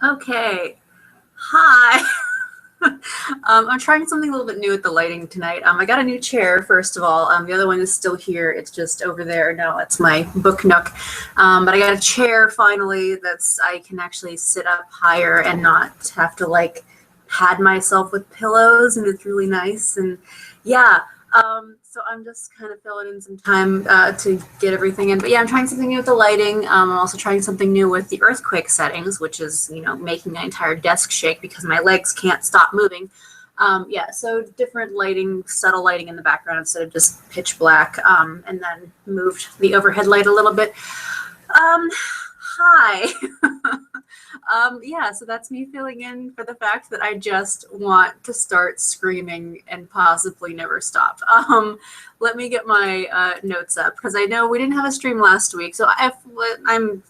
Okay. Hi. I'm trying something a little bit new with the lighting tonight. I got a new chair, first of all. The other one is still here. It's just over there. No, it's my book nook. But I got a chair finally I can actually sit up higher and not have to like pad myself with pillows, and it's really nice. And yeah, so I'm just kind of filling in some time to get everything in. But yeah, I'm trying something new with the lighting. I'm also trying something new with the earthquake settings, which is, making my entire desk shake because my legs can't stop moving. Yeah, so different lighting, subtle lighting in the background instead of just pitch black, and then moved the overhead light a little bit. Hi. Yeah, so that's me filling in for the fact that I just want to start screaming and possibly never stop. Let me get my notes up because I know we didn't have a stream last week, so I'm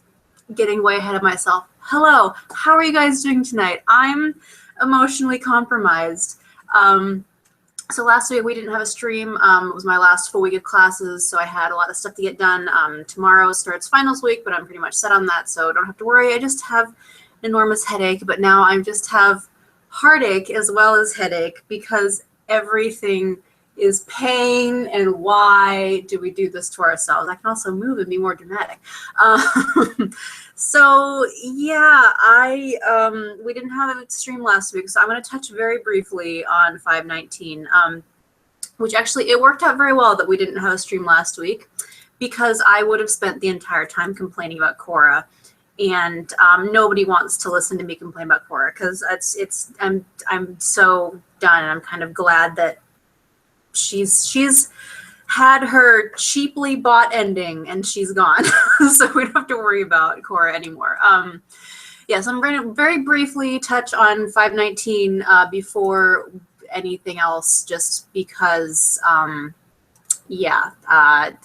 getting way ahead of myself. Hello, how are you guys doing tonight? I'm emotionally compromised. So last week we didn't have a stream. It was my last full week of classes, so I had a lot of stuff to get done. Tomorrow starts finals week, but I'm pretty much set on that, so don't have to worry. I just have an enormous headache, but now I just have heartache as well as headache because everything is pain, and why do we do this to ourselves? I can also move and be more dramatic. So yeah, we didn't have a stream last week, so I'm going to touch very briefly on 519, which actually it worked out very well that we didn't have a stream last week because I would have spent the entire time complaining about Korra, and nobody wants to listen to me complain about Korra because I'm so done, and I'm kind of glad that she's had her cheaply bought ending and she's gone. So we don't have to worry about Korra anymore. Yes, I'm going to very briefly touch on 519 before anything else, just because,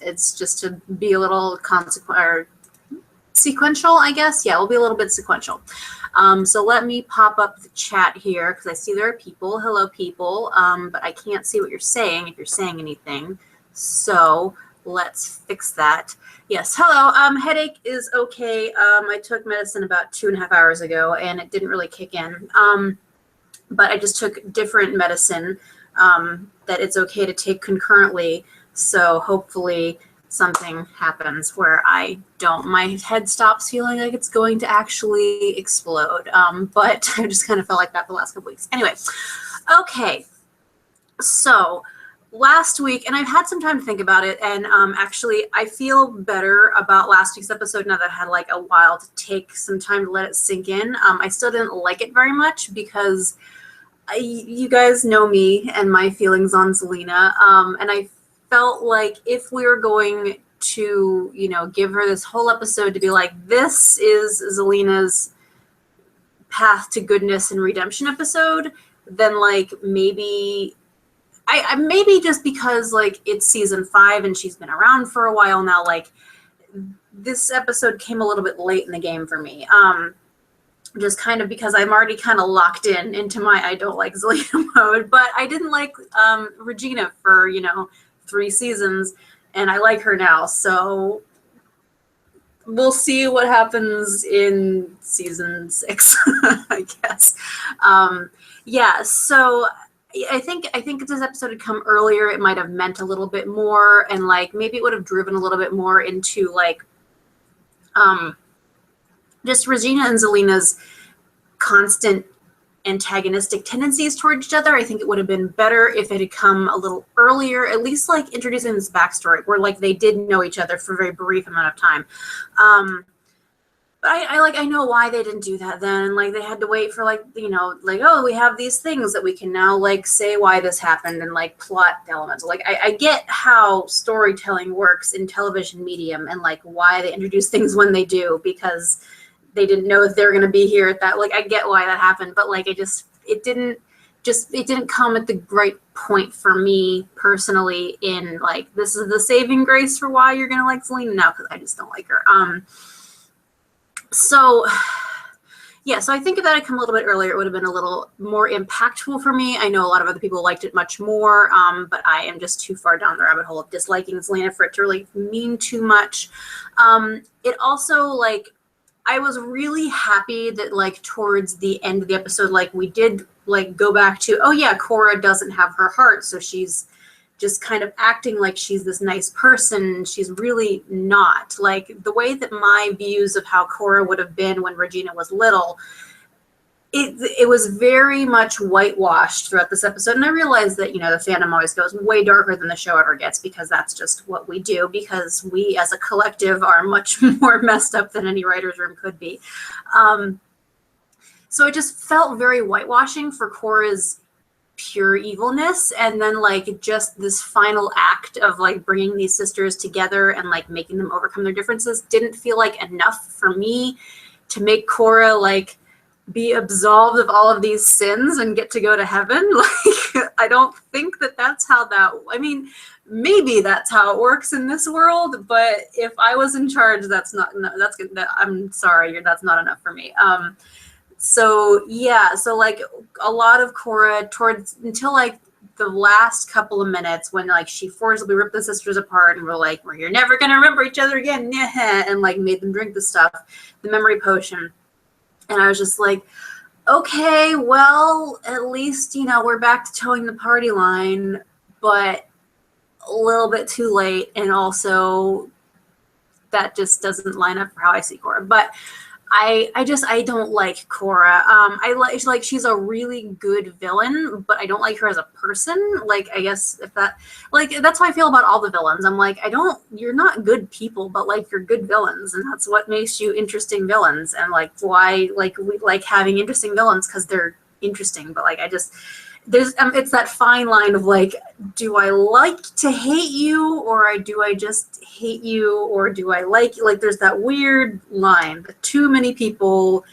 it's just to be a little sequential, I guess. Yeah, we'll be a little bit sequential. So let me pop up the chat here because I see there are people. Hello, people. But I can't see what you're saying if you're saying anything. So let's fix that. Yes, hello. Headache is okay. I took medicine about 2.5 hours ago, and it didn't really kick in. But I just took different medicine that it's okay to take concurrently. So hopefully something happens where my head stops feeling like it's going to actually explode. But I just kind of felt like that the last couple weeks. Anyway, okay. So last week, and I've had some time to think about it, and actually I feel better about last week's episode now that I had like a while to take some time to let it sink in. I still didn't like it very much because you guys know me and my feelings on Zelina, and I felt like if we were going to, give her this whole episode to be like, this is Zelina's path to goodness and redemption episode, then like maybe just because like it's season 5 and she's been around for a while now, like this episode came a little bit late in the game for me. Just kind of because I'm already kind of locked into my I don't like Zelina mode, but I didn't like Regina for 3 seasons, and I like her now, so we'll see what happens in season 6. I guess. Yeah, so I think if this episode had come earlier, it might have meant a little bit more, and like maybe it would have driven a little bit more into like just Regina and Zelina's constant antagonistic tendencies toward each other. I think it would have been better if it had come a little earlier, at least like introducing this backstory where like they did know each other for a very brief amount of time. But I know why they didn't do that then. Like they had to wait for like, oh, we have these things that we can now like say why this happened and like plot elements. Like I get how storytelling works in television medium and like why they introduce things when they do, because they didn't know if they were going to be here at that. Like I get why that happened, but like it didn't come at the right point for me personally in like, this is the saving grace for why you're going to like Zelina now, because I just don't like her. So yeah, so I think if that had come a little bit earlier, it would have been a little more impactful for me. I know a lot of other people liked it much more, but I am just too far down the rabbit hole of disliking Zelina for it to really mean too much. It also like I was really happy that like towards the end of the episode, like we did like go back to, oh yeah, Cora doesn't have her heart, so she's just kind of acting like she's this nice person. She's really not. Like the way that my views of how Cora would have been when Regina was little, it was very much whitewashed throughout this episode. And I realized that, you know, the fandom always goes way darker than the show ever gets, because that's just what we do, because we as a collective are much more messed up than any writer's room could be. So it just felt very whitewashing for Cora's pure evilness. And then like just this final act of like bringing these sisters together and like making them overcome their differences didn't feel like enough for me to make Cora like be absolved of all of these sins and get to go to heaven. Like, I don't think that that's how that, I mean, maybe that's how it works in this world, but if I was in charge, that's not, no, that's good. I'm sorry, that's not enough for me. So yeah, so like a lot of Cora towards, until like the last couple of minutes when like she forcibly ripped the sisters apart and we're like, you're never going to remember each other again. And like made them drink the stuff, the memory potion. And I was just like, okay, well, at least, you know, we're back to towing the party line, but a little bit too late. And also that just doesn't line up for how I see Cora. But I don't like Cora. I like she's a really good villain, but I don't like her as a person. Like, I guess if that, like, that's how I feel about all the villains. I'm like, you're not good people, but like you're good villains, and that's what makes you interesting villains. And like, why, like, we like having interesting villains because they're interesting. But like, it's that fine line of like, do I like to hate you, or do I just hate you, or do I like you? Like, there's that weird line that too many people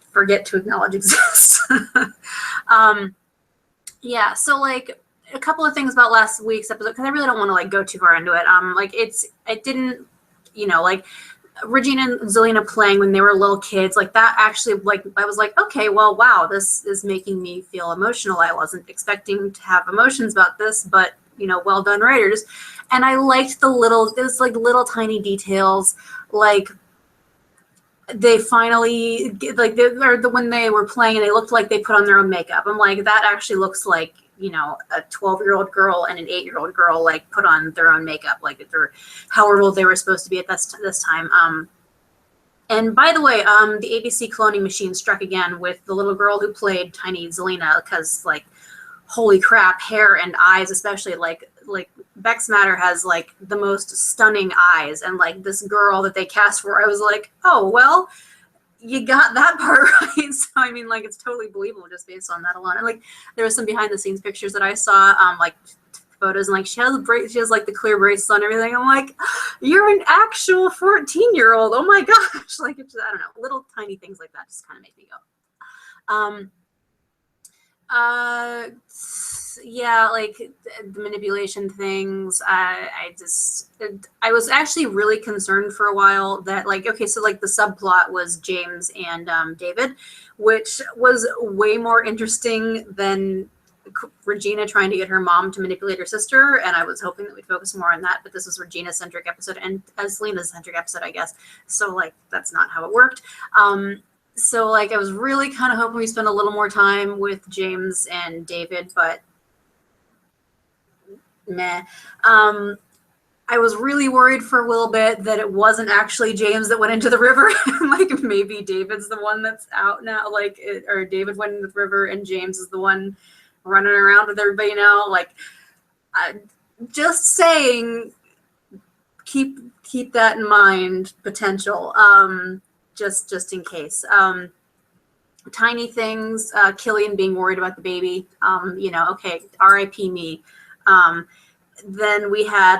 forget to acknowledge exists. Yeah, so like a couple of things about last week's episode, because I really don't want to like go too far into it. Like it didn't, you know, like Regina and Zelina playing when they were little kids, like that actually, like I was like, okay, well, wow, this is making me feel emotional. I wasn't expecting to have emotions about this, but you know, well done, writers. And I liked there's like little tiny details, like they finally like when they were playing and they looked like they put on their own makeup. I'm like, that actually looks like, you know, a 12-year-old girl and an 8-year-old girl like put on their own makeup, like they're however old they were supposed to be at this time. And by the way, the ABC cloning machine struck again with the little girl who played Tiny Zelina, because like, holy crap, hair and eyes, especially like Bex Matter has like the most stunning eyes, and like this girl that they cast for, I was like, oh well, you got that part right. So I mean, like, it's totally believable just based on that alone. And like, there was some behind the scenes pictures that I saw, like photos, and like she has like the clear braces on and everything. I'm like, you're an actual 14-year-old. Oh my gosh. Like, it's, I don't know, little tiny things like that just kind of make me go. Yeah, like the manipulation things, I was actually really concerned for a while that like, okay, so like the subplot was James and David, which was way more interesting than Regina trying to get her mom to manipulate her sister, and I was hoping that we'd focus more on that, but this was Regina's centric episode and Selena's centric episode, I guess. So like, that's not how it worked. So like, I was really kind of hoping we spend a little more time with James and David, but meh. I was really worried for a little bit that it wasn't actually James that went into the river. Like, maybe David's the one that's out now, like, or David went into the river and James is the one running around with everybody now. Like, just saying, keep that in mind, potential. Just in case. Tiny things, Killian being worried about the baby, you know, okay, R.I.P. me. Then we had,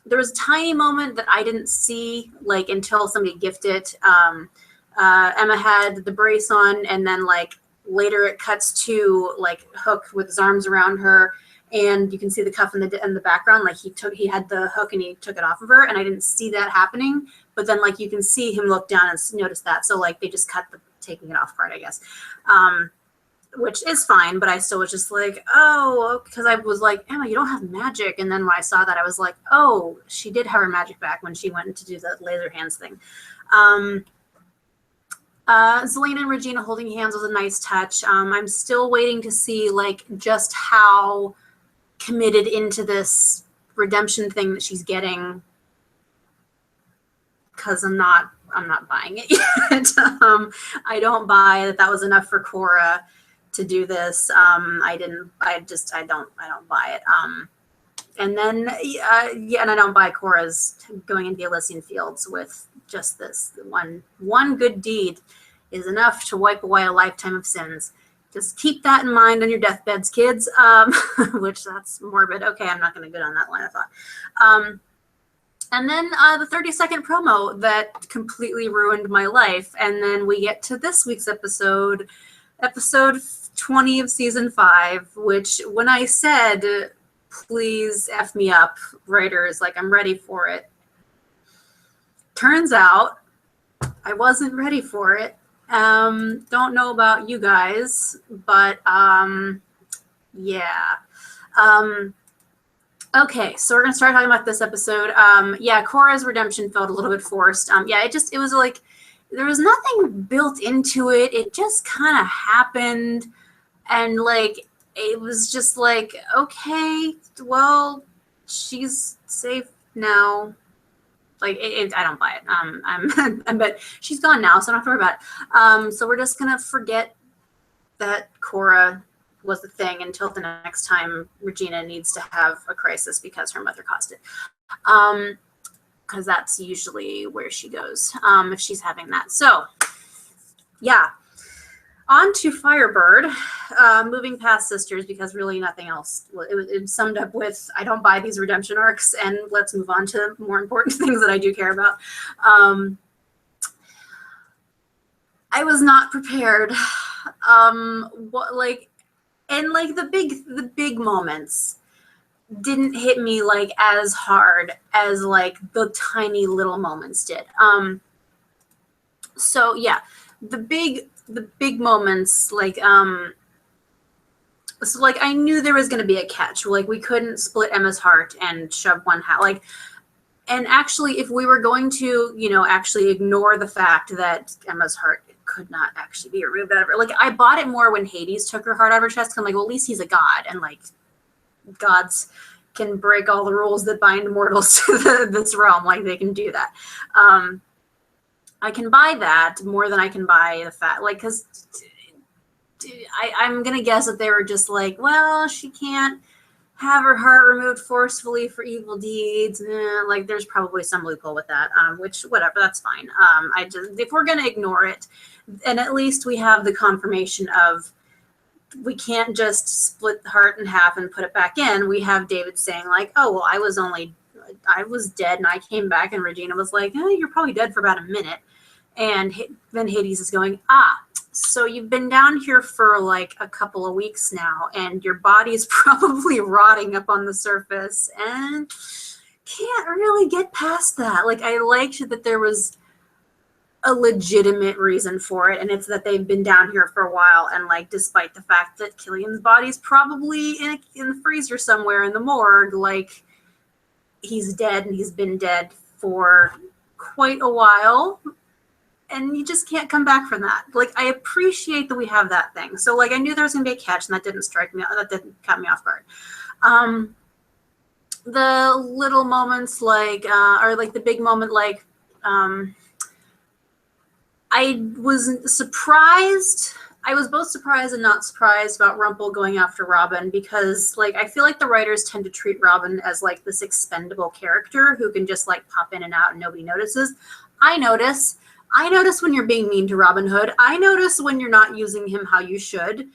there was a tiny moment that I didn't see, like, until somebody gifted it. Emma had the brace on, and then, like, later it cuts to, like, Hook with his arms around her, and you can see the cuff in the background. Like, he had the hook and he took it off of her, and I didn't see that happening. But then, like, you can see him look down and notice that. So, like, they just cut the taking it off part, I guess. which is fine, but I still was just like, oh, because I was like, Emma, you don't have magic. And then when I saw that, I was like, oh, she did have her magic back when she went to do the laser hands thing. Zelena and Regina holding hands was a nice touch. I'm still waiting to see like just how committed into this redemption thing that she's getting, because I'm not buying it yet. I don't buy that was enough for Cora to do this. I don't buy it. And then and I don't buy Cora's going into the Elysian Fields with just this one good deed is enough to wipe away a lifetime of sins. Just keep that in mind on your deathbeds, kids. Which that's morbid. Okay, I'm not going to go down that line of thought. And then the 30-second promo that completely ruined my life. And then we get to this week's episode 20 of season 5, which when I said, please F me up, writers, like I'm ready for it. Turns out I wasn't ready for it. Don't know about you guys, but yeah. Okay, so we're gonna start talking about this episode. Yeah, Cora's redemption felt a little bit forced. Yeah, it was like there was nothing built into it. It just kind of happened, and like it was just like, okay, well, she's safe now. Like I don't buy it. But she's gone now, so I don't have to worry about it. So we're just gonna forget that Cora was the thing until the next time Regina needs to have a crisis because her mother caused it. Because that's usually where she goes if she's having that. So yeah, on to Firebird. Moving past sisters because really nothing else. It summed up with I don't buy these redemption arcs, and let's move on to more important things that I do care about. I was not prepared. The big moments didn't hit me like as hard as like the tiny little moments did. So yeah, the big moments, like so like I knew there was going to be a catch. Like we couldn't split Emma's heart and shove one hat. Like, and actually, if we were going to, actually ignore the fact that Emma's heart could not actually be removed out of her, like I bought it more when Hades took her heart out of her chest. I'm like, well, at least he's a god, and like gods can break all the rules that bind mortals to this realm. Like they can do that. I can buy that more than I can buy the fact, like, because I'm gonna guess that they were just like, well, she can't have her heart removed forcefully for evil deeds. Like there's probably some loophole with that, which whatever, that's fine. If we're gonna ignore it, and at least we have the confirmation of we can't just split the heart in half and put it back in. We have David saying like, oh, well, I was dead and I came back, and Regina was like, you're probably dead for about a minute. And then Hades is going, so you've been down here for like a couple of weeks now, and your body's probably rotting up on the surface, and can't really get past that. Like I liked that there was a legitimate reason for it, and it's that they've been down here for a while, and like despite the fact that Killian's body's probably in the freezer somewhere in the morgue, like he's dead, and he's been dead for quite a while. And you just can't come back from that. Like, I appreciate that we have that thing. So, like, I knew there was going to be a catch, and that didn't cut me off guard. The little moments, like, or like the big moment, like, I was surprised. I was both surprised and not surprised about Rumple going after Robin, because, like, I feel like the writers tend to treat Robin as, like, this expendable character who can just, like, pop in and out and nobody notices. I notice when you're being mean to Robin Hood. I notice when you're not using him how you should.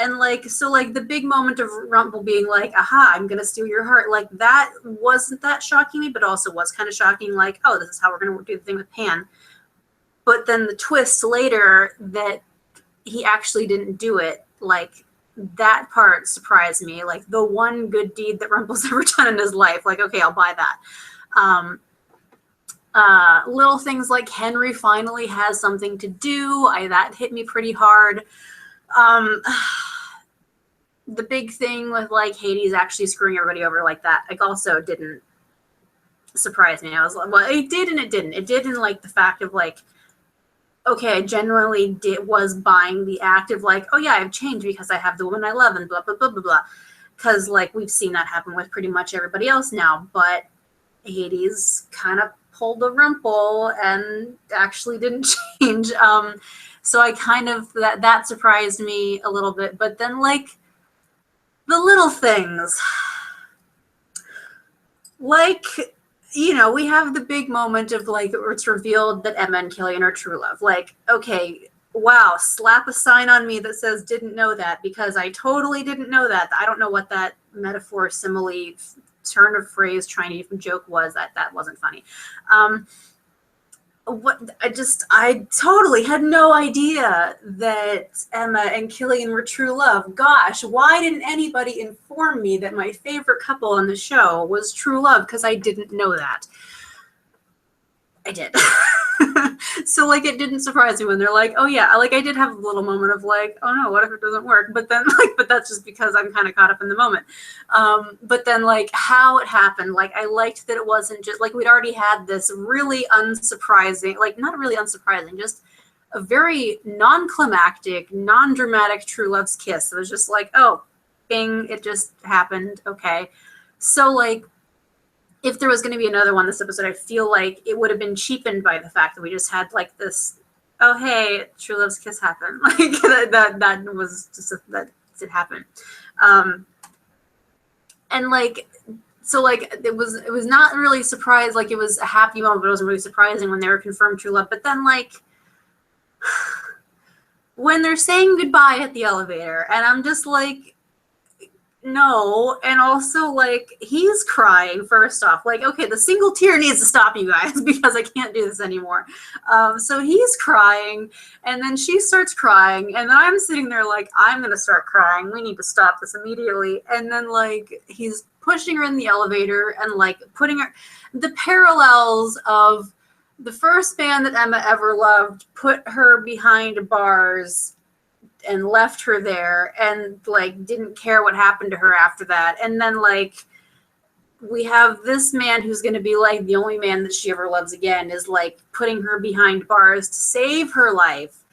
And like, so like the big moment of Rumple being like, aha, I'm going to steal your heart. Like that wasn't that shocking me, but also was kind of shocking. Like, oh, this is how we're going to do the thing with Pan. But then the twist later that he actually didn't do it, like that part surprised me. Like the one good deed that Rumple's ever done in his life. Like, okay, I'll buy that. Little things like Henry finally has something to do. That hit me pretty hard. Um, the big thing with like Hades actually screwing everybody over like that, like also didn't surprise me. I was like, well, it did and it didn't. It did in like the fact of like, okay, I genuinely was buying the act of like, oh yeah, I've changed because I have the woman I love and blah blah blah blah blah. Because like we've seen that happen with pretty much everybody else now, but Hades kind of pulled the rumple and actually didn't change. So I kind of that surprised me a little bit. But then like the little things, like, you know, we have the big moment of like it's revealed that Emma and Killian are true love. Like, okay, wow, slap a sign on me that says didn't know that, because I totally didn't know that. I don't know what that metaphor, simile, turn of phrase, trying to joke was. That wasn't funny. I totally had no idea that Emma and Killian were true love. Gosh, why didn't anybody inform me that my favorite couple on the show was true love? Because I didn't know that. I did. So like it didn't surprise me when they're like, oh yeah, like I did have a little moment of like, oh no, what if it doesn't work? But then like, but that's just because I'm kind of caught up in the moment. But then like how it happened, like I liked that it wasn't just like we'd already had this really unsurprising, like not really unsurprising, just a very non-climactic, non-dramatic true love's kiss. It was just like, oh, bing, it just happened. Okay. So like, if there was going to be another one this episode, I feel like it would have been cheapened by the fact that we just had like this, oh hey, true love's kiss happened. Like that was just that did happen. And like, so like it was not really surprised, like it was a happy moment, but it wasn't really surprising when they were confirmed true love. But then like when they're saying goodbye at the elevator, and I'm just like, no. And also like he's crying first off, like, okay, the single tear needs to stop, you guys, because I can't do this anymore. So he's crying, and then she starts crying, and then I'm sitting there like, I'm gonna start crying, we need to stop this immediately. And then like he's pushing her in the elevator and like putting her, the parallels of the first band that Emma ever loved put her behind bars and left her there and like didn't care what happened to her after that. And then like we have this man who's going to be like the only man that she ever loves again, is like putting her behind bars to save her life.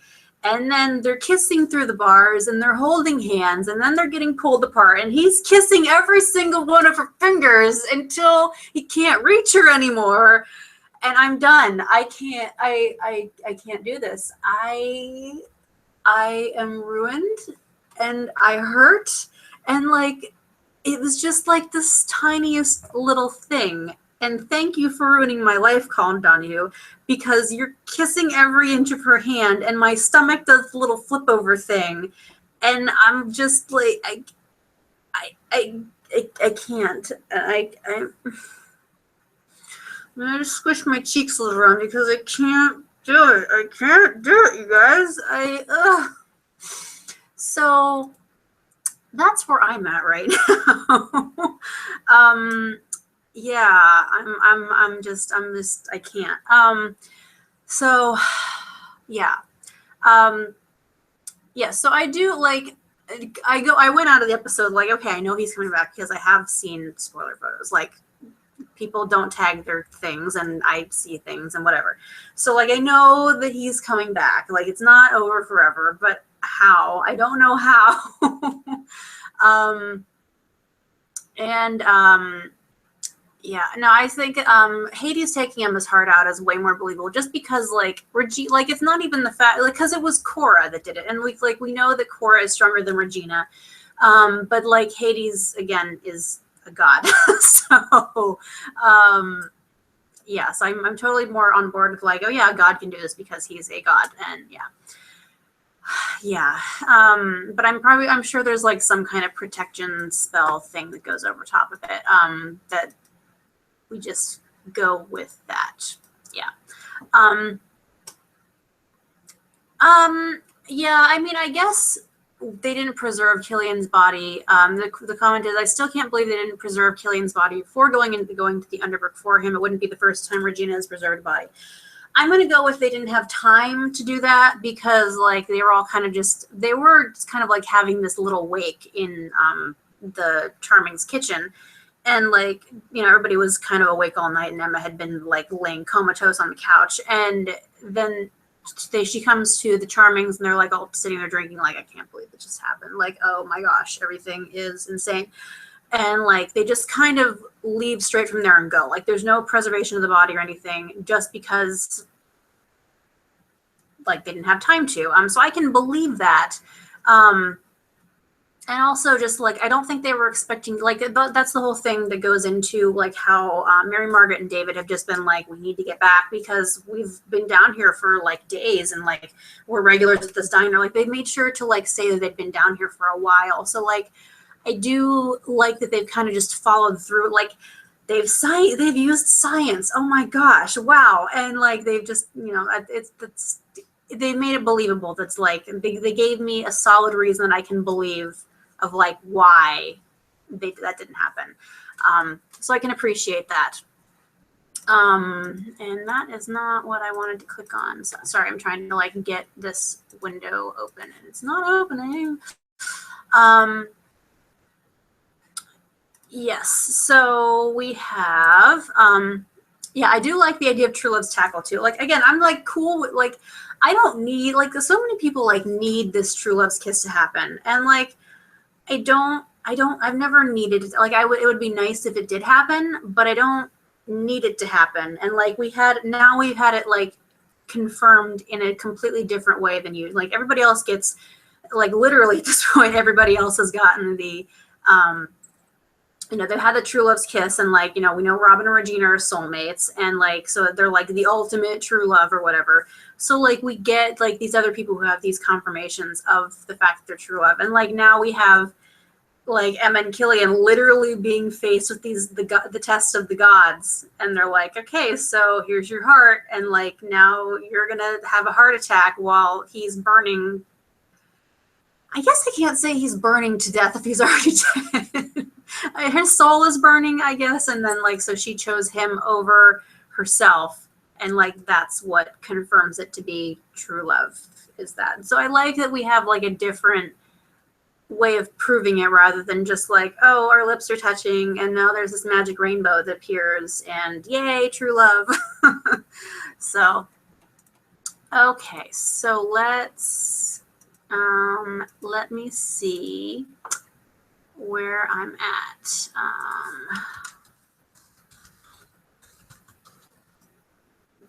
And then they're kissing through the bars and they're holding hands, and then they're getting pulled apart, and he's kissing every single one of her fingers until he can't reach her anymore. And I'm done. I can't do this. I am ruined and I hurt, and like it was just like this tiniest little thing. And thank you for ruining my life, Colin Donahue, because you're kissing every inch of her hand and my stomach does the little flip over thing, and I'm just like I can't. I'm gonna squish my cheeks a little around because I can't do it. I can't do it, you guys. So that's where I'm at right now. Yeah, I'm just I can't. So yeah. Yeah, so I do like I went out of the episode like, okay, I know he's coming back because I have seen spoiler photos. Like people don't tag their things and I see things and whatever. So like I know that he's coming back. Like it's not over forever, but how? I don't know how. Yeah, no, I think Hades taking Emma's heart out is way more believable, just because like Regina, like it's not even the fact, like, because it was Cora that did it, and we know that Cora is stronger than Regina, but like Hades again is a god. So yeah, so I'm totally more on board with like, oh yeah, God can do this because he's a god. And yeah, but I'm sure there's like some kind of protection spell thing that goes over top of it, that we just go with that. Yeah. Yeah, I mean, I guess they didn't preserve Killian's body. The comment is, I still can't believe they didn't preserve Killian's body before going to the Underbrook for him. It wouldn't be the first time Regina has preserved a body. I'm going to go with they didn't have time to do that because like they were kind of like having this little wake in the Charming's kitchen. And like, you know, everybody was kind of awake all night and Emma had been like laying comatose on the couch. And then she comes to the Charmings and they're like all sitting there drinking like, I can't believe it just happened. Like, oh my gosh, everything is insane. And like they just kind of leave straight from there and go. Like there's no preservation of the body or anything just because like they didn't have time to. So I can believe that. And also just like I don't think they were expecting like that's the whole thing that goes into like how Mary Margaret and David have just been like, we need to get back because we've been down here for like days and like we're regulars at this diner. Like they made sure to like say that they've been down here for a while. So like I do like that they've kind of just followed through. Like they've used science. Oh my gosh, wow! And like they've just they made it believable. That's like they gave me a solid reason that I can believe of like why that didn't happen. So I can appreciate that. And that is not what I wanted to click on. So, sorry, I'm trying to like get this window open and it's not opening. Yes, so we have, yeah, I do like the idea of True Love's tackle too. Like, again, I'm like cool with like, I don't need, like so many people like need this True Love's kiss to happen. And like, I've never needed it. Like it would be nice if it did happen, but I don't need it to happen. And like we've had it like confirmed in a completely different way than you. Like everybody else gets, like literally at this point, everybody else has gotten the, they've had the True Love's kiss and like, we know Robin and Regina are soulmates and like, so they're like the ultimate true love or whatever. So like we get like these other people who have these confirmations of the fact that they're true love. And like now we have like Emma and Killian literally being faced with the test of the gods. And they're like, okay, so here's your heart. And like, now you're going to have a heart attack while he's burning. I guess I can't say he's burning to death if he's already dead. His soul is burning, I guess. And then like, so she chose him over herself. And like, that's what confirms it to be true love is that. So I like that we have like a different way of proving it rather than just like, oh, our lips are touching and now there's this magic rainbow that appears and yay, true love. So, okay. So let me see where I'm at.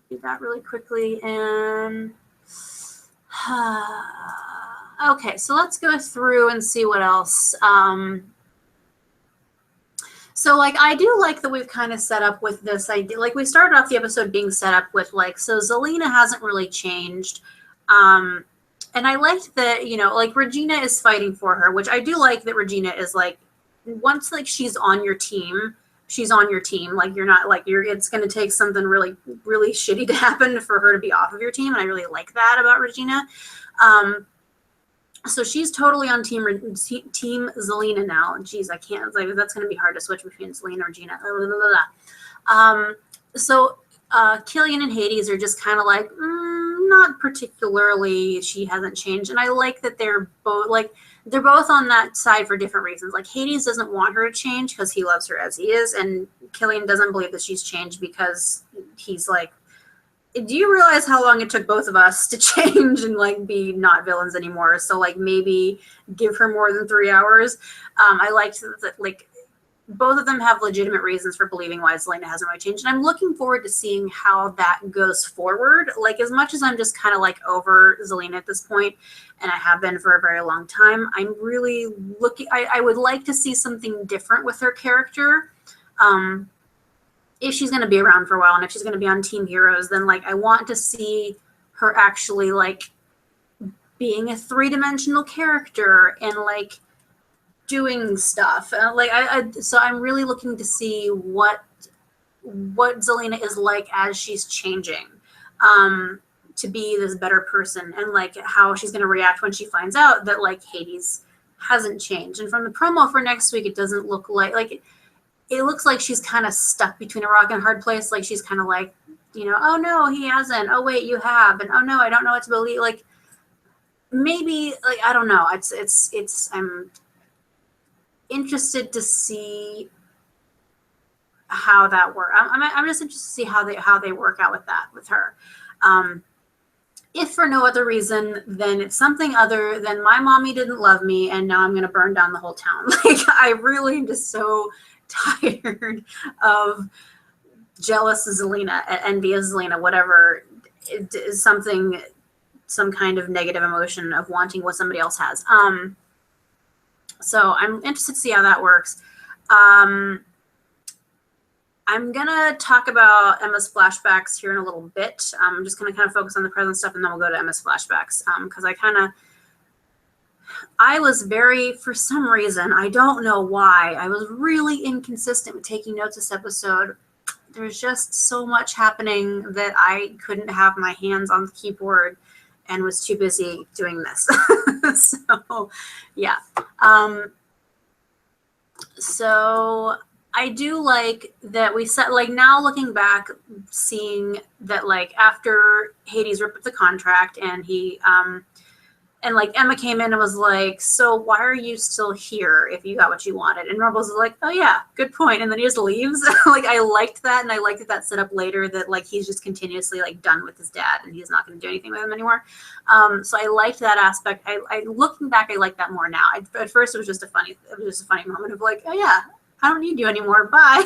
Do that really quickly and okay, so let's go through and see what else. So like I do like that we've kind of set up with this idea. Like we started off the episode being set up with like, so Zelina hasn't really changed. And I liked that, like Regina is fighting for her, which I do like that Regina is like, once like she's on your team, she's on your team. Like you're not like it's going to take something really, really shitty to happen for her to be off of your team. And I really like that about Regina. So she's totally on team Zelina now. Jeez, I can't, like, that's going to be hard to switch between Zelina and Regina. So Killian and Hades are just kind of like, not particularly, she hasn't changed. And I like that they're both on that side for different reasons. Like Hades doesn't want her to change because he loves her as he is. And Killian doesn't believe that she's changed because he's like, do you realize how long it took both of us to change and like be not villains anymore? So like maybe give her more than 3 hours. I liked that like both of them have legitimate reasons for believing why Zelina hasn't really changed. And I'm looking forward to seeing how that goes forward. Like as much as I'm just kind of like over Zelina at this point, and I have been for a very long time, I'm really looking, I would like to see something different with her character. If she's going to be around for a while and if she's going to be on Team Heroes, then like I want to see her actually like being a three-dimensional character and like doing stuff. So I'm really looking to see what Zelina is like as she's changing to be this better person and like how she's going to react when she finds out that like Hades hasn't changed. And from the promo for next week, it doesn't look like it looks like she's kind of stuck between a rock and a hard place. Like she's kind of like, you know, oh no, he hasn't. Oh wait, you have. And oh no, I don't know what to believe. Like maybe like I don't know. It's I'm interested to see how that works. I'm just interested to see how they work out with that with her. If for no other reason, then it's something other than my mommy didn't love me and now I'm going to burn down the whole town. Like, I really am just so tired of jealous Zelina, envious Zelina, whatever. It is something, some kind of negative emotion of wanting what somebody else has. So I'm interested to see how that works. I'm going to talk about Emma's flashbacks here in a little bit. I'm just going to kind of focus on the present stuff, and then we'll go to Emma's flashbacks. Because I was very, for some reason, I don't know why, I was really inconsistent with taking notes this episode. There's just so much happening that I couldn't have my hands on the keyboard and was too busy doing this. So, yeah. So I do like that we set, like, now looking back, seeing that, like, after Hades ripped up the contract and he, and like Emma came in and was like, so why are you still here if you got what you wanted? And Rebels is like, oh yeah, good point. And then he just leaves. Like, I liked that. And I liked that set up later that like he's just continuously like done with his dad and he's not going to do anything with him anymore. So I liked that aspect. I looking back, I like that more now. At first it was just a funny moment of like, oh yeah, I don't need you anymore. Bye.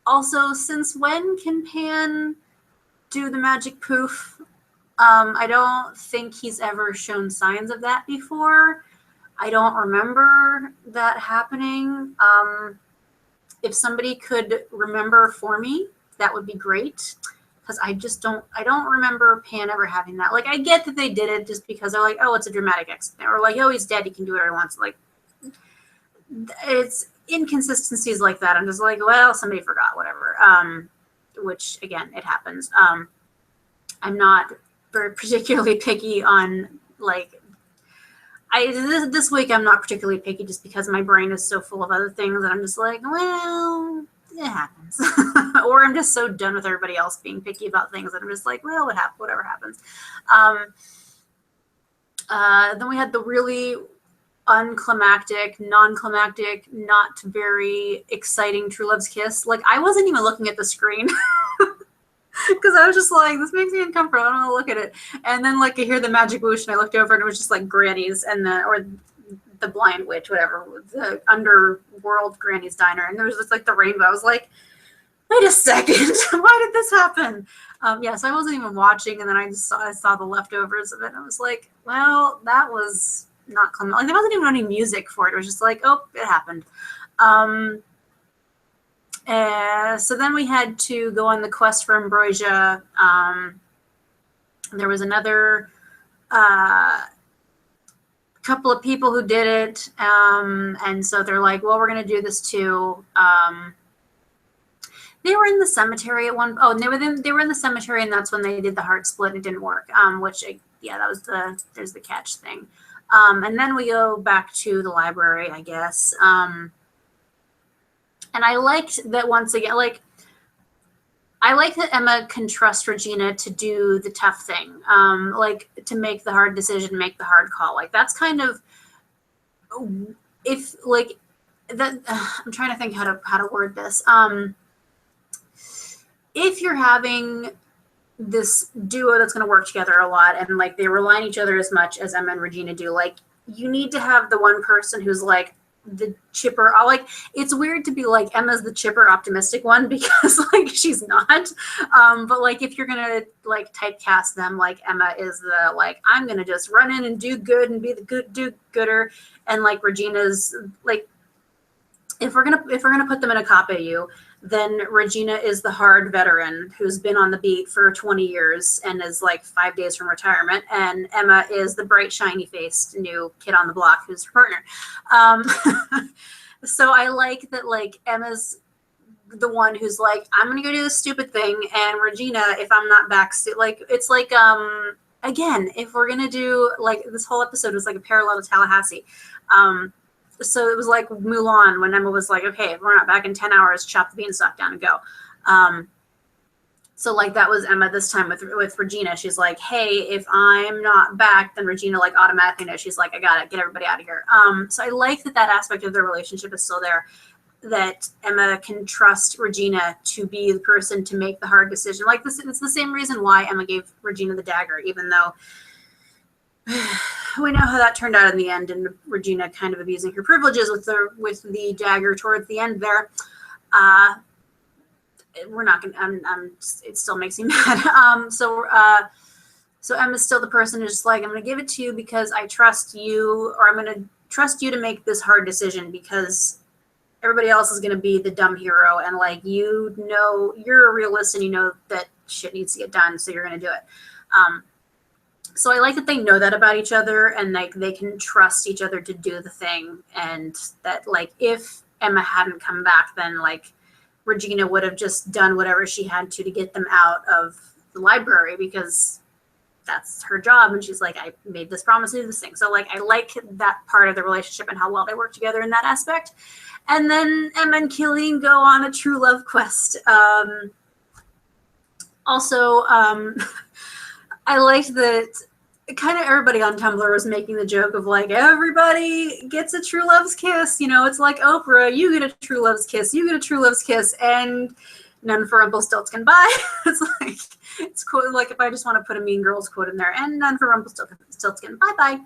Also, since when can Pan do the magic poof? I don't think he's ever shown signs of that before. I don't remember that happening. If somebody could remember for me, that would be great. Because I don't remember Pan ever having that. Like, I get that they did it just because they're like, oh, it's a dramatic accident. Or like, oh, he's dead, he can do whatever he wants. Like, it's inconsistencies like that. I'm just like, well, somebody forgot, whatever. Which, again, it happens. I'm not particularly picky on, like, this week I'm not particularly picky just because my brain is so full of other things that I'm just like, well, it happens. Or I'm just so done with everybody else being picky about things that I'm just like, well, whatever happens. Then we had the really unclimactic, non-climactic, not very exciting True Love's kiss. Like, I wasn't even looking at the screen. Because I was just like, this makes me uncomfortable. I don't want to look at it. And then, like, I hear the magic whoosh, and I looked over, and it was just like Granny's or the blind witch, whatever, the underworld Granny's diner. And there was just like the rainbow. I was like, wait a second, why did this happen? So I wasn't even watching, and then I saw the leftovers of it, and I was like, well, that was not like there wasn't even any music for it. It was just like, oh, it happened. So then we had to go on the quest for Ambrosia. There was another couple of people who did it. And so they're like, well, we're going to do this too. They were in the cemetery at one. Oh, and they were in the cemetery, and that's when they did the heart split and it didn't work. That was there's the catch thing. And then we go back to the library, I guess. And I liked that once again, like, I like that Emma can trust Regina to do the tough thing, like to make the hard decision, make the hard call. Like, that's kind of, if like that, I'm trying to think how to word this. If you're having this duo that's going to work together a lot and like they rely on each other as much as Emma and Regina do, like, you need to have the one person who's like the chipper. It's weird to be like Emma's the chipper optimistic one because like she's not, but like if you're gonna like typecast them, like Emma is the like, I'm gonna just run in and do good and be the gooder, and like Regina's like, if we're gonna put them in a Kappa, then Regina is the hard veteran who's been on the beat for 20 years and is like 5 days from retirement. And Emma is the bright, shiny-faced new kid on the block who's her partner. So I like that, like, Emma's the one who's like, I'm going to go do this stupid thing. And Regina, if I'm not back, like, it's like, again, if we're going to do, like, this whole episode was like a parallel to Tallahassee. So it was like Mulan when Emma was like, okay, if we're not back in 10 hours, chop the beanstalk down and go. So like that was Emma this time with Regina. She's like, hey, if I'm not back, then Regina like automatically knows. She's like, I gotta get everybody out of here. So I like that aspect of their relationship is still there, that Emma can trust Regina to be the person to make the hard decision. Like this, it's the same reason why Emma gave Regina the dagger, even though we know how that turned out in the end, and Regina kind of abusing her privileges with the dagger towards the end there. We're not gonna. It still makes me mad. So Emma's still the person who's just like, I'm gonna give it to you because I trust you, or I'm gonna trust you to make this hard decision because everybody else is gonna be the dumb hero, and like you know you're a realist and you know that shit needs to get done, so you're gonna do it. So I like that they know that about each other, and like they can trust each other to do the thing, and that like if Emma hadn't come back, then like Regina would have just done whatever she had to get them out of the library because that's her job. And she's like, I made this promise to do this thing. So like, I like that part of the relationship and how well they work together in that aspect. And then Emma and Killian go on a true love quest. Also, I liked that kind of everybody on Tumblr was making the joke of like, everybody gets a true love's kiss. You know, it's like Oprah, you get a true love's kiss, you get a true love's kiss, and none for Rumpelstiltskin. Bye. It's like, it's cool. Like if I just want to put a Mean Girls quote in there, and none for Rumpelstiltskin. Bye-bye.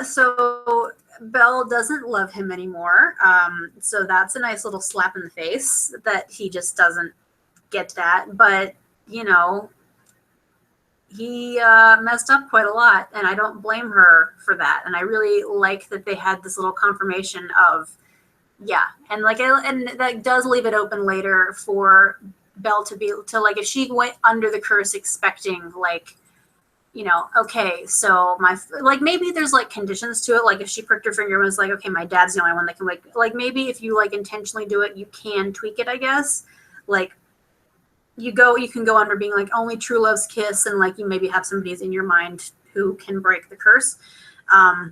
So Belle doesn't love him anymore. So that's a nice little slap in the face that he just doesn't get that. But, you know, he messed up quite a lot, and I don't blame her for that. And I really like that they had this little confirmation of, yeah, and like, and that does leave it open later for Belle to be to like, if she went under the curse expecting like, you know, okay, so my like maybe there's like conditions to it. Like if she pricked her finger and was like, okay, my dad's the only one that can like maybe if you like intentionally do it, you can tweak it, I guess. Like you can go under being like only true love's kiss, and like you maybe have somebody's in your mind who can break the curse.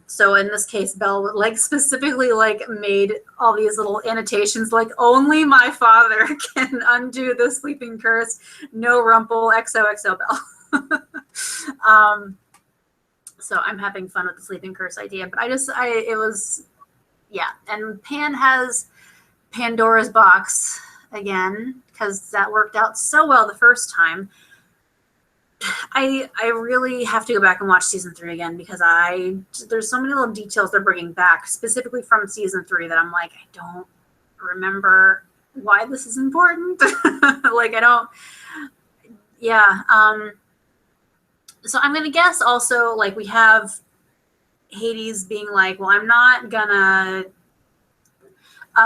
So in this case, Belle like specifically like made all these little annotations like only my father can undo the sleeping curse. No Rumple, XOXO Belle. So I'm having fun with the sleeping curse idea, but it was, yeah. And Pan has Pandora's box again, because that worked out so well the first time. I really have to go back and watch season 3 again, because there's so many little details they're bringing back specifically from season 3 that I'm like, I don't remember why this is important. Like I don't, yeah. So I'm going to guess also like we have Hades being like, well, I'm not gonna,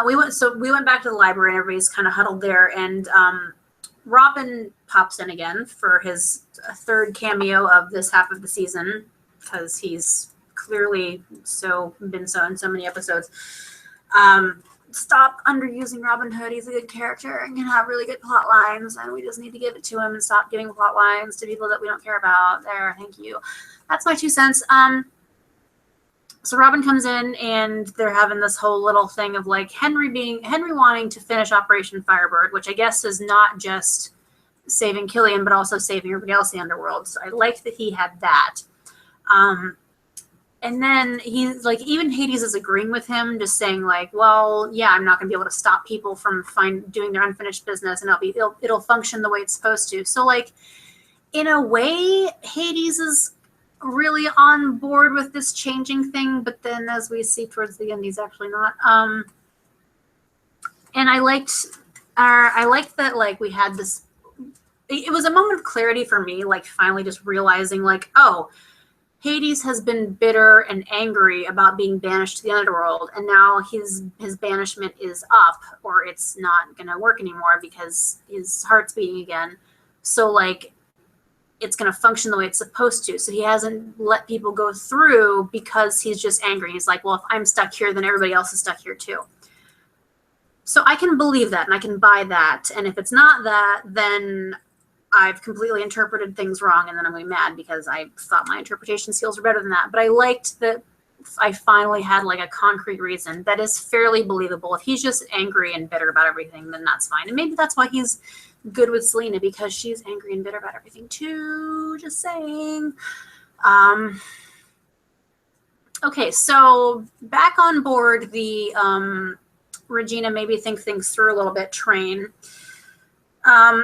we went back to the library and everybody's kind of huddled there, and Robin pops in again for his third cameo of this half of the season, because he's clearly been in so many episodes. Stop underusing Robin Hood. He's a good character and can have really good plot lines, and we just need to give it to him and stop giving plot lines to people that we don't care about. There, thank you. That's my 2 cents. So Robin comes in, and they're having this whole little thing of like Henry wanting to finish Operation Firebird, which I guess is not just saving Killian, but also saving everybody else in the underworld. So I like that he had that. And then he's like, even Hades is agreeing with him, just saying like, well, yeah, I'm not going to be able to stop people from doing their unfinished business, and it'll function the way it's supposed to. So like, in a way, Hades is really on board with this changing thing, but then as we see towards the end, he's actually not. And I liked that like we had this. It was a moment of clarity for me, like finally just realizing like, oh, Hades has been bitter and angry about being banished to the underworld, and now his banishment is up, or it's not going to work anymore because his heart's beating again. So like, it's going to function the way it's supposed to. So he hasn't let people go through because he's just angry. He's like, well, if I'm stuck here, then everybody else is stuck here too. So I can believe that, and I can buy that. And if it's not that, then I've completely interpreted things wrong, and then I'm going to be mad because I thought my interpretation skills were better than that. But I liked that I finally had like a concrete reason that is fairly believable. If he's just angry and bitter about everything, then that's fine. And maybe that's why he's good with Selena because she's angry and bitter about everything too. Just saying. Okay, so back on board the Regina maybe think things through a little bit train.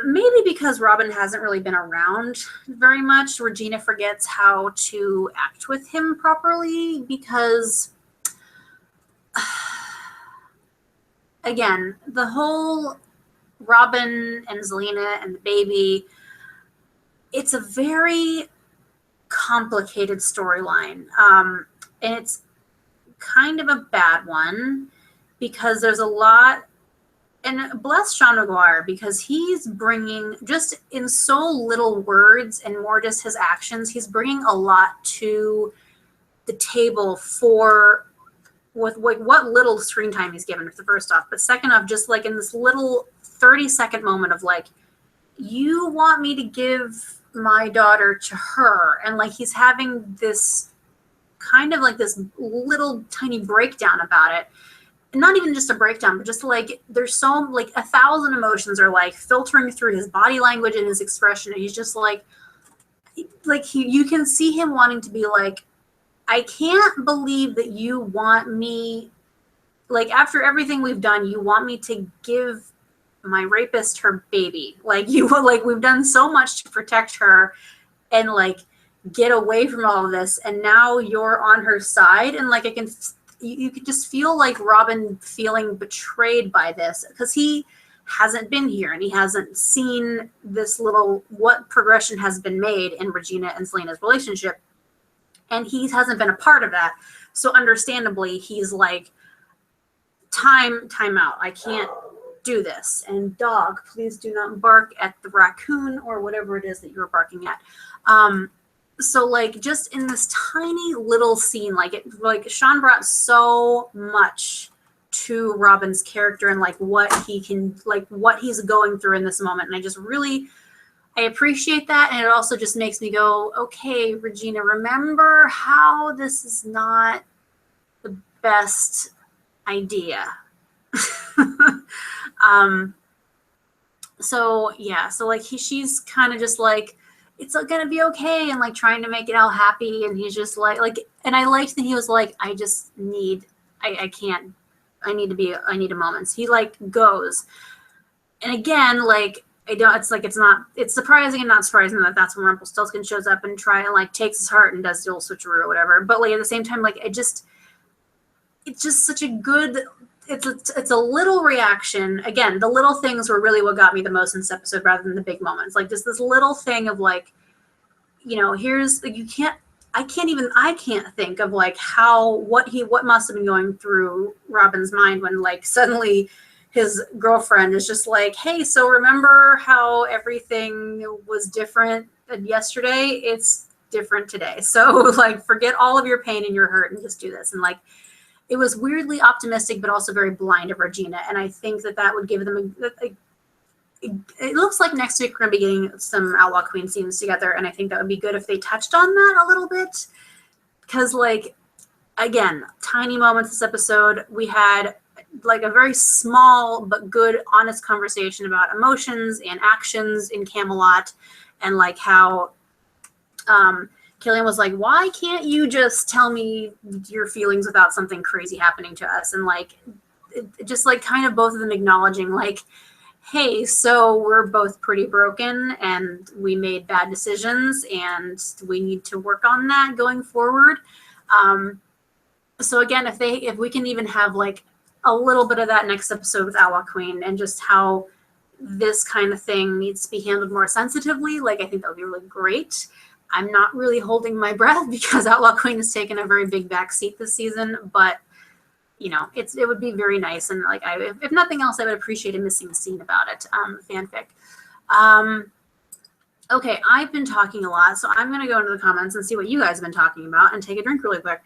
Maybe because Robin hasn't really been around very much, Regina forgets how to act with him properly because, again, the whole Robin and Zelena and the baby, it's a very complicated storyline. And it's kind of a bad one because there's a lot, and bless Sean McGuire because he's bringing, just in so little words and more just his actions, he's bringing a lot to the table for with what little screen time he's given, first off. But second off, just like in this little 30-second moment of like, you want me to give my daughter to her, and like he's having this kind of like this little tiny breakdown about it. Not even just a breakdown, but just like there's so like 1,000 emotions are like filtering through his body language and his expression, and he's just like you can see him wanting to be like, I can't believe that you want me, like after everything we've done, you want me to give my rapist her baby. Like we've done so much to protect her and like get away from all of this, and now you're on her side, and like you could just feel like Robin feeling betrayed by this because he hasn't been here and he hasn't seen this little what progression has been made in Regina and Selena's relationship, and he hasn't been a part of that. So understandably, he's like, time out. I can't do this. And dog, please do not bark at the raccoon or whatever it is that you're barking at. So like just in this tiny little scene, like Sean brought so much to Robin's character and like what he's going through in this moment. And I appreciate that. And it also just makes me go, okay, Regina, remember how this is not the best idea. So like she's kind of just like, it's gonna be okay, and like trying to make it all happy, and he's just like, and I liked that he was like, I need a moment. So he like goes, and again, like it's surprising and not surprising that that's when Rumpelstiltskin shows up and like takes his heart and does the old switcheroo or whatever. But like at the same time, like it's just such a good. It's a little reaction. Again, the little things were really what got me the most in this episode rather than the big moments. Like just this little thing of like, I can't think of like what must have been going through Robin's mind when like suddenly his girlfriend is just like, hey, so remember how everything was different yesterday? It's different today. So like forget all of your pain and your hurt and just do this. And like, it was weirdly optimistic, but also very blind of Regina. And I think that would give them it looks like next week we're going to be getting some Outlaw Queen scenes together. And I think that would be good if they touched on that a little bit. Because like, again, tiny moments this episode, we had like a very small but good, honest conversation about emotions and actions in Camelot, and like how Killian was like, why can't you just tell me your feelings without something crazy happening to us? And like, just like kind of both of them acknowledging like, hey, so we're both pretty broken and we made bad decisions and we need to work on that going forward. So again, if we can even have like a little bit of that next episode with Outlaw Queen and just how this kind of thing needs to be handled more sensitively, like I think that would be really great. I'm not really holding my breath because Outlaw Queen has taken a very big backseat this season, but it would be very nice. And like, if nothing else, I would appreciate a missing scene about it, fanfic. Okay, I've been talking a lot, so I'm going to go into the comments and see what you guys have been talking about and take a drink really quick.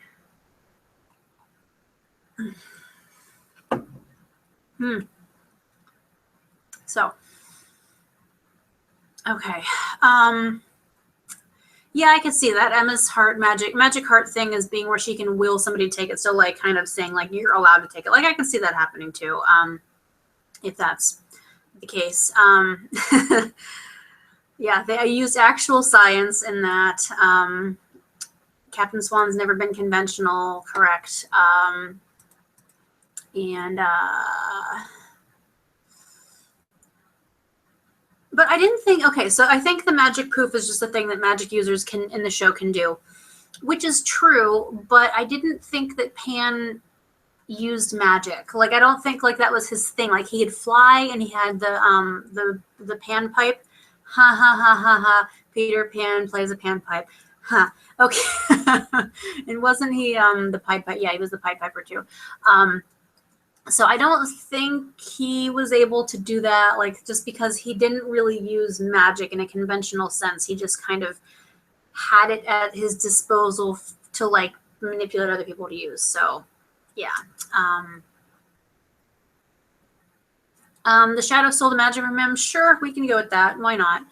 So, okay. Yeah, I can see that. Emma's heart magic heart thing is being where she can will somebody to take it. So like kind of saying like you're allowed to take it. Like I can see that happening too. If that's the case. Yeah, I used actual science in that. Captain Swan's never been conventional, correct? But I didn't think, okay, so I think the magic proof is just a thing that magic users can in the show can do, which is true, but I didn't think that Pan used magic. Like, I don't think like that was his thing. Like, he'd fly and he had the pan pipe. Ha ha ha ha ha. Peter Pan plays a pan pipe. Huh. Okay. And wasn't he the Pied Piper? Yeah, he was the Pied Piper too. So I don't think he was able to do that, like, just because he didn't really use magic in a conventional sense. He just kind of had it at his disposal to, like, manipulate other people to use. So, yeah. The Shadow stole the magic from him. Sure, we can go with that. Why not?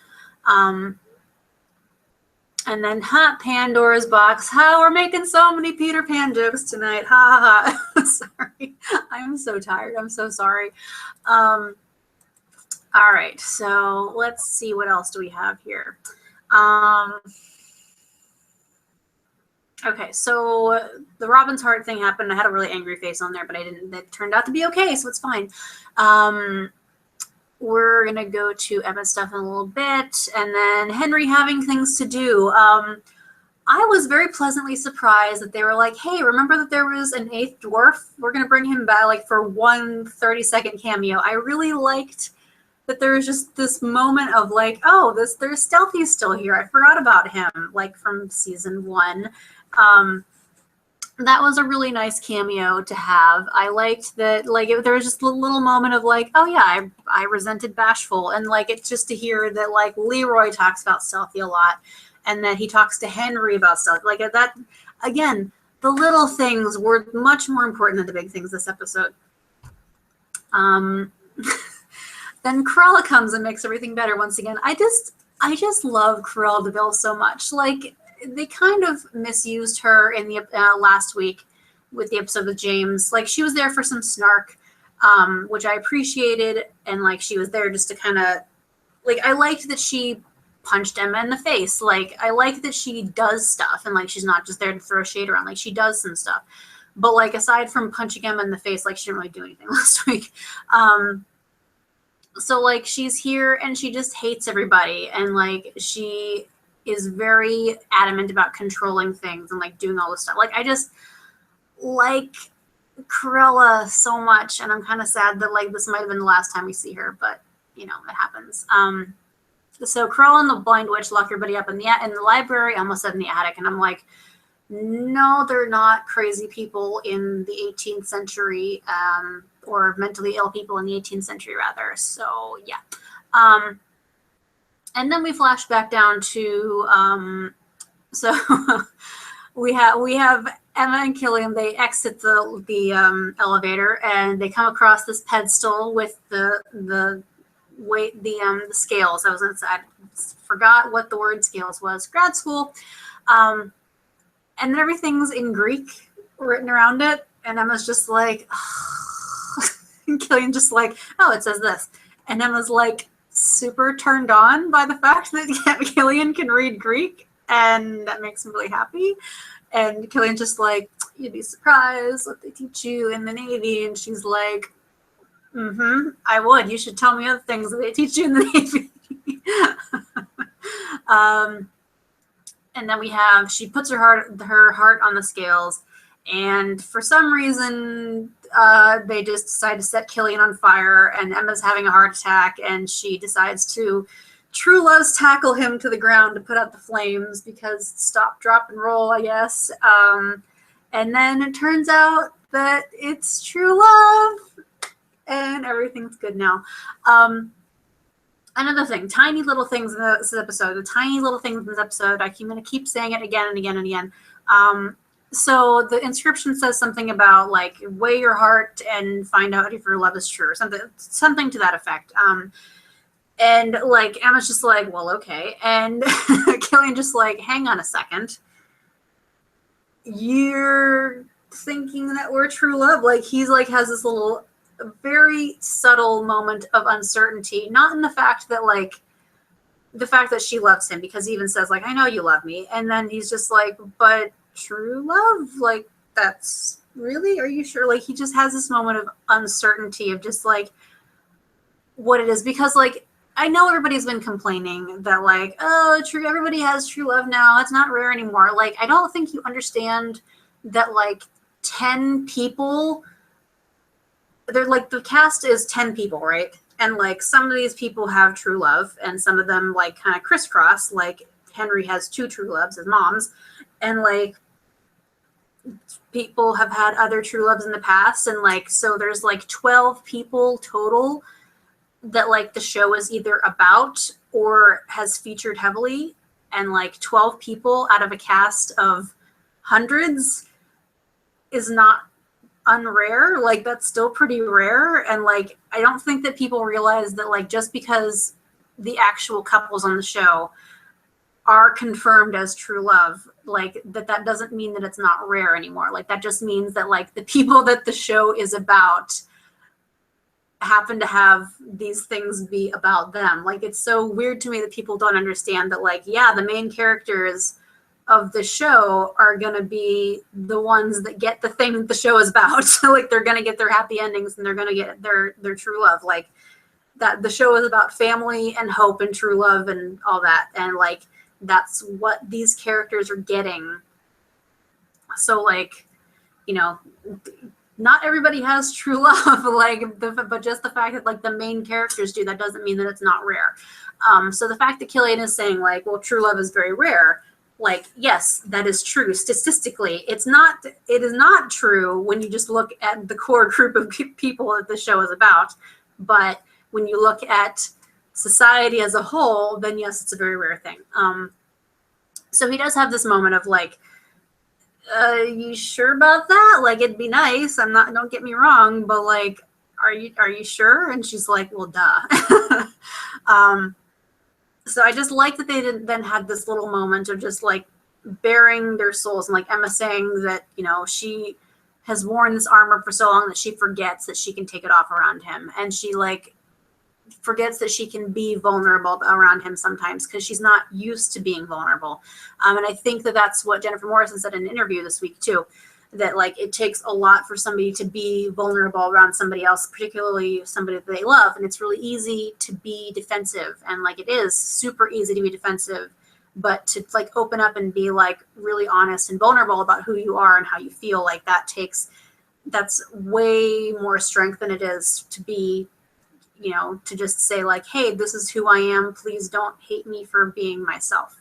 And then, Pandora's box. We're making so many Peter Pan jokes tonight. Ha ha ha. Sorry. I'm so tired. I'm so sorry. All right. So let's see. What else do we have here? Okay. So the Robin's heart thing happened. I had a really angry face on there, but I didn't. It turned out to be okay. So it's fine. We're going to go to Emma's stuff in a little bit, and then Henry having things to do. I was very pleasantly surprised that they were like, hey, remember that there was an 8th dwarf? We're going to bring him back, like, for one 30-second cameo. I really liked that there was just this moment of, like, oh, there's Stealthy still here. I forgot about him, like, from season 1. That was a really nice cameo to have. I liked that, like, there was just a little moment of, like, oh yeah, I resented Bashful, and, like, it's just to hear that, like, Leroy talks about Stealthy a lot, and that he talks to Henry about Stealthy. Like, that, again, the little things were much more important than the big things this episode. Then Cruella comes and makes everything better once again. I just love Cruella de Vil so much. Like, they kind of misused her in the last week with the episode with James. Like, she was there for some snark, which I appreciated, and, like, she was there just to kind of, like, I liked that she punched Emma in the face. Like, I like that she does stuff, and, like, she's not just there to throw shade around. Like, she does some stuff. But, like, aside from punching Emma in the face, like, she didn't really do anything last week. So, like, she's here and she just hates everybody, and, like, she is very adamant about controlling things and, like, doing all this stuff. Like, I just like Cruella so much, and I'm kind of sad that, like, this might have been the last time we see her, but, you know, it happens. So Cruella and the Blind Witch lock everybody up in the library. I almost said in the attic, and I'm like, no, they're not crazy people in the 18th century, or mentally ill people in the 18th century, rather. So, yeah. And then we flash back down to, so we have Emma and Killian. They exit the elevator, and they come across this pedestal with the scales. I forgot what the word scales was. Grad school. And then everything's in Greek written around it, and Emma's just like, and Killian just like, oh, it says this. And Emma's like, super turned on by the fact that Killian can read Greek, and that makes him really happy. And Killian's just like, you'd be surprised what they teach you in the Navy. And she's like, I would. You should tell me other things that they teach you in the Navy. And then she puts her heart on the scales, and for some reason, they just decide to set Killian on fire, and Emma's having a heart attack, and she decides to true love's tackle him to the ground to put out the flames, because stop, drop, and roll, I guess. And then it turns out that it's true love, and everything's good now. Another thing, tiny little things in this episode. The tiny little things in this episode. I'm going to keep saying it again and again and again. So the inscription says something about, like, weigh your heart and find out if your love is true, or something to that effect. And, like, Emma's just like, well, okay. And Killian just like, hang on a second. You're thinking that we're true love? Like, he's like has this little a very subtle moment of uncertainty, not in the fact that she loves him, because he even says like, I know you love me. And then he's just like, but true love, like, that's really, are you sure? Like, he just has this moment of uncertainty of just like what it is, because like, I know everybody's been complaining that like, oh, true, everybody has true love now, it's not rare anymore. Like, I don't think you understand that like 10 people, they're like, the cast is 10 people, right? And like, some of these people have true love, and some of them like kind of crisscross. Like, Henry has 2 true loves, his moms, and like, people have had other true loves in the past. And like, so there's like 12 people total that like the show is either about or has featured heavily. And like 12 people out of a cast of hundreds is not unrare. Like, that's still pretty rare. And like, I don't think that people realize that like, just because the actual couples on the show are confirmed as true love, like that doesn't mean that it's not rare anymore. Like, that just means that like the people that the show is about happen to have these things be about them. Like, it's so weird to me that people don't understand that like, yeah, the main characters of the show are going to be the ones that get the thing that the show is about. So like, they're going to get their happy endings, and they're going to get their true love. Like, that the show is about family and hope and true love and all that. And like, that's what these characters are getting. So like, you know, not everybody has true love, like, but just the fact that like the main characters do, that doesn't mean that it's not rare. So the fact that Killian is saying like, well, true love is very rare, like, yes, that is true statistically. It is not true when you just look at the core group of people that the show is about. But when you look at society as a whole, then yes, it's a very rare thing. So he does have this moment of like, you sure about that? Like, it'd be nice. Don't get me wrong, but like, are you sure? And she's like, well, duh. So I just like that they then had this little moment of just like bearing their souls, and like Emma saying that, you know, she has worn this armor for so long that she forgets that she can take it off around him. And she like forgets that she can be vulnerable around him sometimes, because she's not used to being vulnerable. And I think that that's what Jennifer Morrison said in an interview this week too, that like, it takes a lot for somebody to be vulnerable around somebody else, particularly somebody that they love. And it's really easy to be defensive, and like, it is super easy to be defensive, but to like open up and be like really honest and vulnerable about who you are and how you feel, like that's way more strength than it is to be, you know, to just say like, hey, this is who I am, please don't hate me for being myself.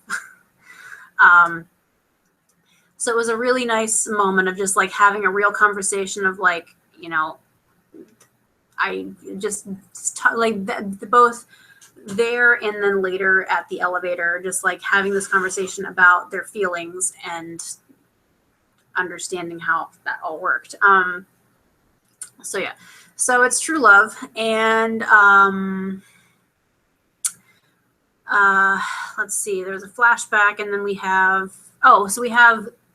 So it was a really nice moment of just like having a real conversation of like, you know, I just like both there and then later at the elevator, just like having this conversation about their feelings and understanding how that all worked. So yeah, so it's true love. And let's see, there's a flashback, and then we have,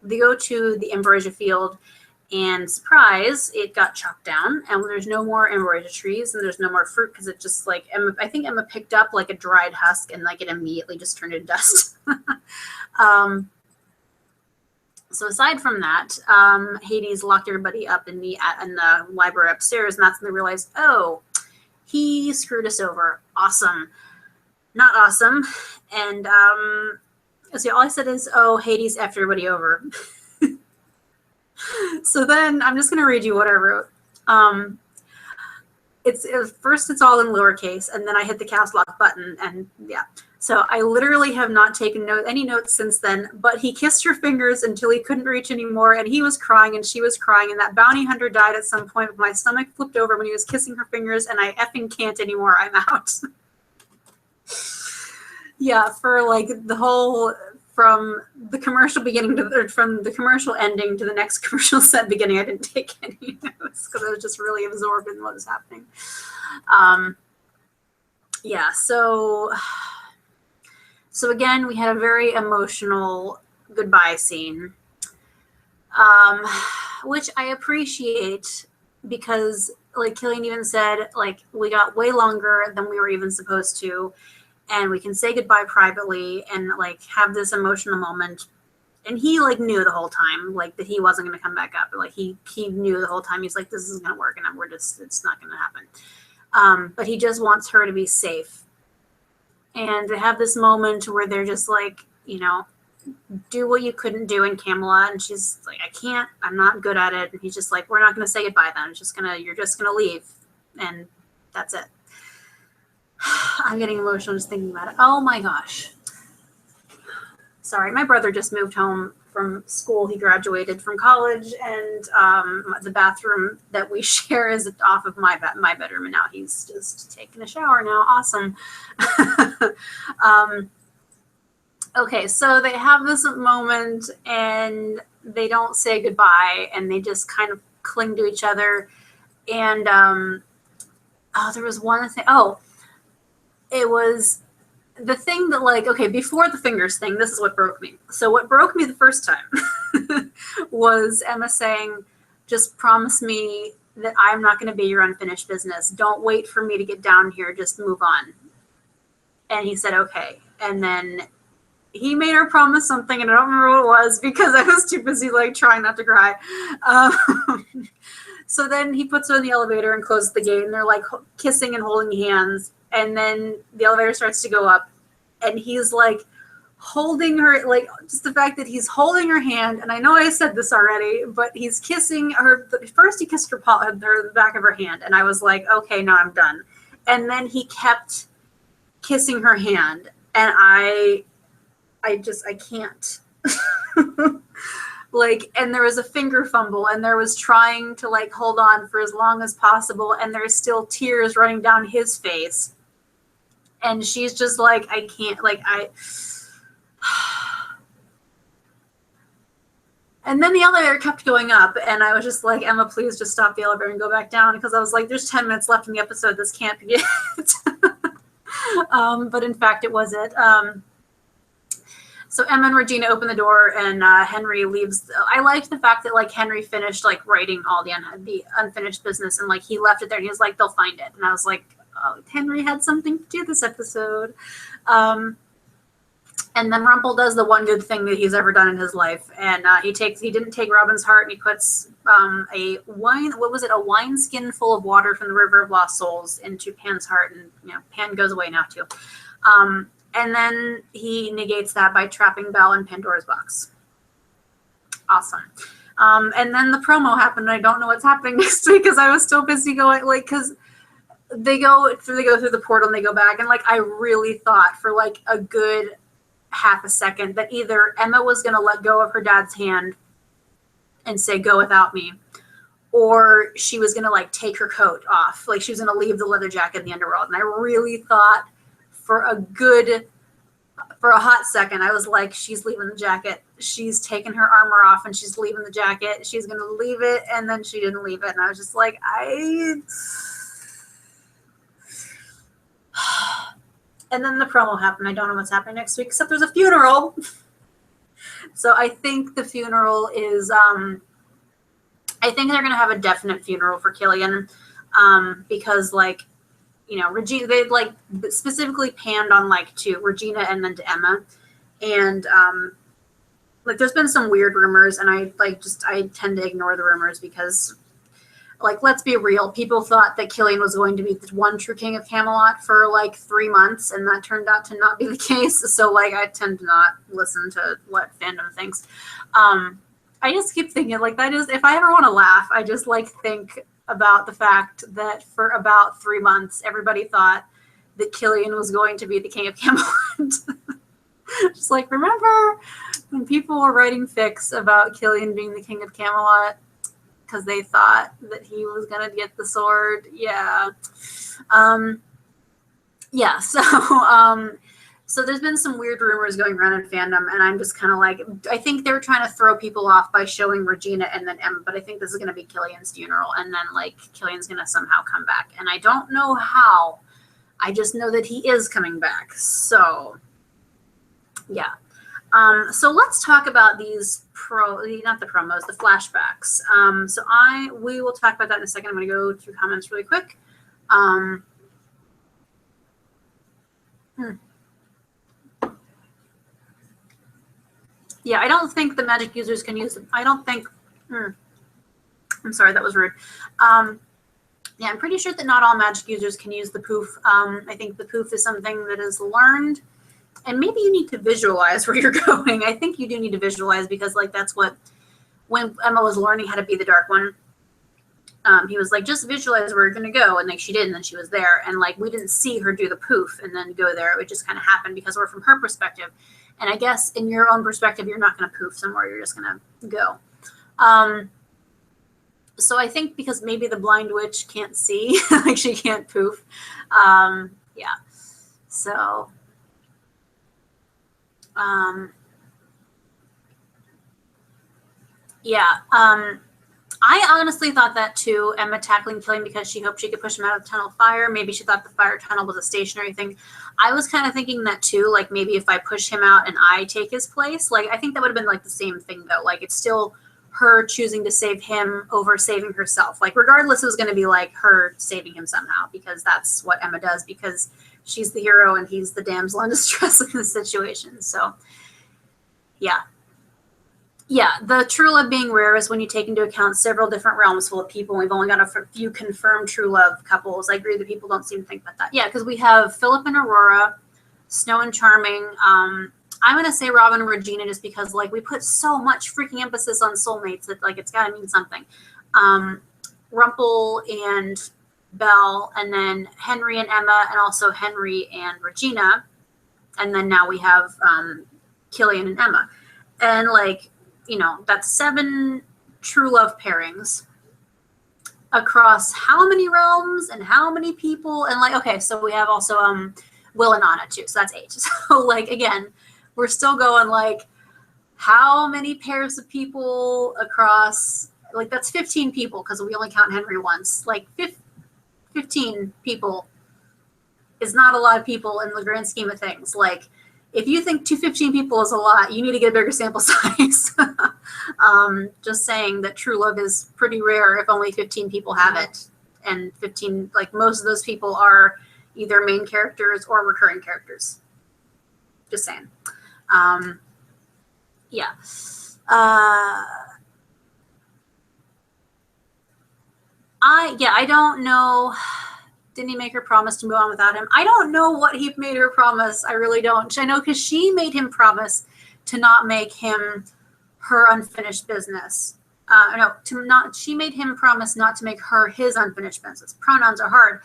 they go to the ambrosia field, and surprise, it got chopped down, and there's no more ambrosia trees, and there's no more fruit, because it just like, I think Emma picked up like a dried husk, and like it immediately just turned into dust. So aside from that, Hades locked everybody up in the library upstairs, and that's when they realized, oh, he screwed us over. Awesome. Not awesome. And see, all I said is, oh, Hades effed everybody over. So then I'm just going to read you what I wrote. First it's all in lowercase, and then I hit the cast lock button, and yeah. So I literally have not taken any notes since then, but he kissed her fingers until he couldn't reach anymore, and he was crying and she was crying, and that bounty hunter died at some point, but my stomach flipped over when he was kissing her fingers, and I effing can't anymore. I'm out. Yeah, for like the whole, from the commercial beginning from the commercial ending to the next commercial set beginning, I didn't take any notes because I was just really absorbed in what was happening. Yeah, so again, we had a very emotional goodbye scene, which I appreciate, because like Killian even said, like, we got way longer than we were even supposed to, and we can say goodbye privately and like have this emotional moment. And he like knew the whole time, like, that he wasn't going to come back up. Like he knew the whole time. He's like, this isn't going to work, and it's not going to happen. But he just wants her to be safe, and to have this moment where they're just like, you know, do what you couldn't do in Camelot. And she's like, I can't, I'm not good at it. And he's just like, we're not going to say goodbye then. You're just going to leave. And that's it. I'm getting emotional just thinking about it. Oh my gosh. Sorry, my brother just moved home from school. He graduated from college, and the bathroom that we share is off of my bedroom, and now he's just taking a shower now. Awesome. Okay, so they have this moment, and they don't say goodbye, and they just kind of cling to each other. And there was one thing. Oh, it was the thing that, like, okay, before the fingers thing, this is what broke me. So what broke me the first time was Emma saying, just promise me that I'm not going to be your unfinished business. Don't wait for me to get down here. Just move on. And he said, okay. And then he made her promise something, and I don't remember what it was because I was too busy, like, trying not to cry. So then he puts her in the elevator and closes the gate, and they're, like, kissing and holding hands. And then the elevator starts to go up, and he's like holding her, like, just the fact that he's holding her hand. And I know I said this already, but he's kissing her. First he kissed her paw, the back of her hand. And I was like, okay, now I'm done. And then he kept kissing her hand. And I can't. Like, and there was a finger fumble, and there was trying to, like, hold on for as long as possible. And there's still tears running down his face. And she's just like, I can't, like, and then the elevator kept going up, and I was just like, Emma, please just stop the elevator and go back down, because I was like, there's 10 minutes left in the episode. This can't be it. But in fact, it was it. So Emma and Regina open the door, and Henry leaves. I liked the fact that, like, Henry finished, like, writing all the unfinished business, and, like, he left it there, and he was like, they'll find it. And I was like, oh, Henry had something to do this episode. And then Rumpel does the one good thing that he's ever done in his life, and he didn't take Robin's heart, and he puts a wineskin full of water from the River of Lost Souls into Pan's heart, and, you know, Pan goes away now too. And then he negates that by trapping Belle in Pandora's box. Awesome. And then the promo happened, and I don't know what's happening next week because I was still busy going, like, because they go through the portal and they go back, and, like, I really thought for, like, a good half a second that either Emma was going to let go of her dad's hand and say, go without me, or she was going to, like, take her coat off. Like, she was going to leave the leather jacket in the underworld. And I really thought for a hot second, I was like, she's leaving the jacket. She's taking her armor off, and she's leaving the jacket. She's going to leave it. And then she didn't leave it. And I was just like, And then the promo happened. I don't know what's happening next week, except there's a funeral. So I think the funeral is, I think they're going to have a definite funeral for Killian, because, like, you know, Regina, they, like, specifically panned on, like, to Regina and then to Emma. And, like, there's been some weird rumors, and I tend to ignore the rumors because, like, let's be real. People thought that Killian was going to be the one true king of Camelot for, like, 3 months, and that turned out to not be the case. So, like, I tend to not listen to what fandom thinks. I just keep thinking, like, that is, if I ever want to laugh, I just, like, think about the fact that for about 3 months, everybody thought that Killian was going to be the king of Camelot. Just like, remember when people were writing fics about Killian being the king of Camelot? Because they thought that he was going to get the sword. Yeah. Yeah, so there's been some weird rumors going around in fandom, and I'm just kind of like, I think they're trying to throw people off by showing Regina and then Emma, but I think this is going to be Killian's funeral, and then, like, Killian's going to somehow come back. And I don't know how. I just know that he is coming back. So, yeah. So let's talk about these not the promos, the flashbacks. We will talk about that in a second. I'm going to go through comments really quick. Yeah, I don't think the magic users can use them. I don't think. I'm sorry, that was rude. Yeah, I'm pretty sure that not all magic users can use the poof. I think the poof is something that is learned, and maybe you need to visualize where you're going. I think you do need to visualize because, like, that's what, when Emma was learning how to be the Dark One, he was like, just visualize where you're going to go. And like, she did, and then she was there. And like, we didn't see her do the poof and then go there. It would just kind of happen because we're from her perspective. And I guess in your own perspective, you're not going to poof somewhere. You're just going to go. So I think because maybe the blind witch can't see, like she can't poof. Yeah. So, yeah. I honestly thought that too, Emma tackling Killian because she hoped she could push him out of the tunnel of fire. Maybe she thought the fire tunnel was a stationary thing. I was kind of thinking that too, like maybe if I push him out and I take his place, like I think that would have been like the same thing though. Like it's still her choosing to save him over saving herself. Like regardless, it was going to be like her saving him somehow because that's what Emma does because she's the hero and he's the damsel in distress in this situation. So yeah. Yeah, the true love being rare is when you take into account several different realms full of people. We've only got a few confirmed true love couples. I agree that people don't seem to think about that. Yeah, because we have Philip and Aurora, Snow and Charming. I'm going to say Robin and Regina just because, like, we put so much freaking emphasis on soulmates that, like, it's got to mean something. Rumple and Belle, and then Henry and Emma, and also Henry and Regina. And then now we have Killian and Emma. And, like, you know, that's 7 true love pairings across how many realms and how many people. And like, okay, so we have also Will and Anna too. So that's 8. So like, again, we're still going like how many pairs of people across, like that's 15 people because we only count Henry once. Like 15 people is not a lot of people in the grand scheme of things. Like, if you think 215 people is a lot, you need to get a bigger sample size. Just saying that true love is pretty rare if only 15 people have it. And 15, like most of those people are either main characters or recurring characters. Just saying. Yeah. I don't know. Didn't he make her promise to move on without him? I don't know what he made her promise. I really don't. I know because she made him promise to not make him her unfinished business. She made him promise not to make her his unfinished business. Pronouns are hard.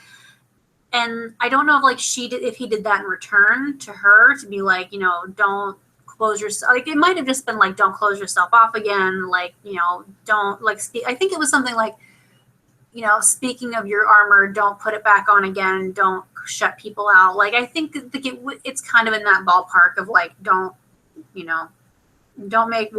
And I don't know if he did that in return to her to be like, you know, don't close yourself. Like it might have just been like, don't close yourself off again. Like, you know, don't like speak. I think it was something like, you know, speaking of your armor, don't put it back on again. Don't shut people out. Like, I think it's kind of in that ballpark of like, don't, you know, don't make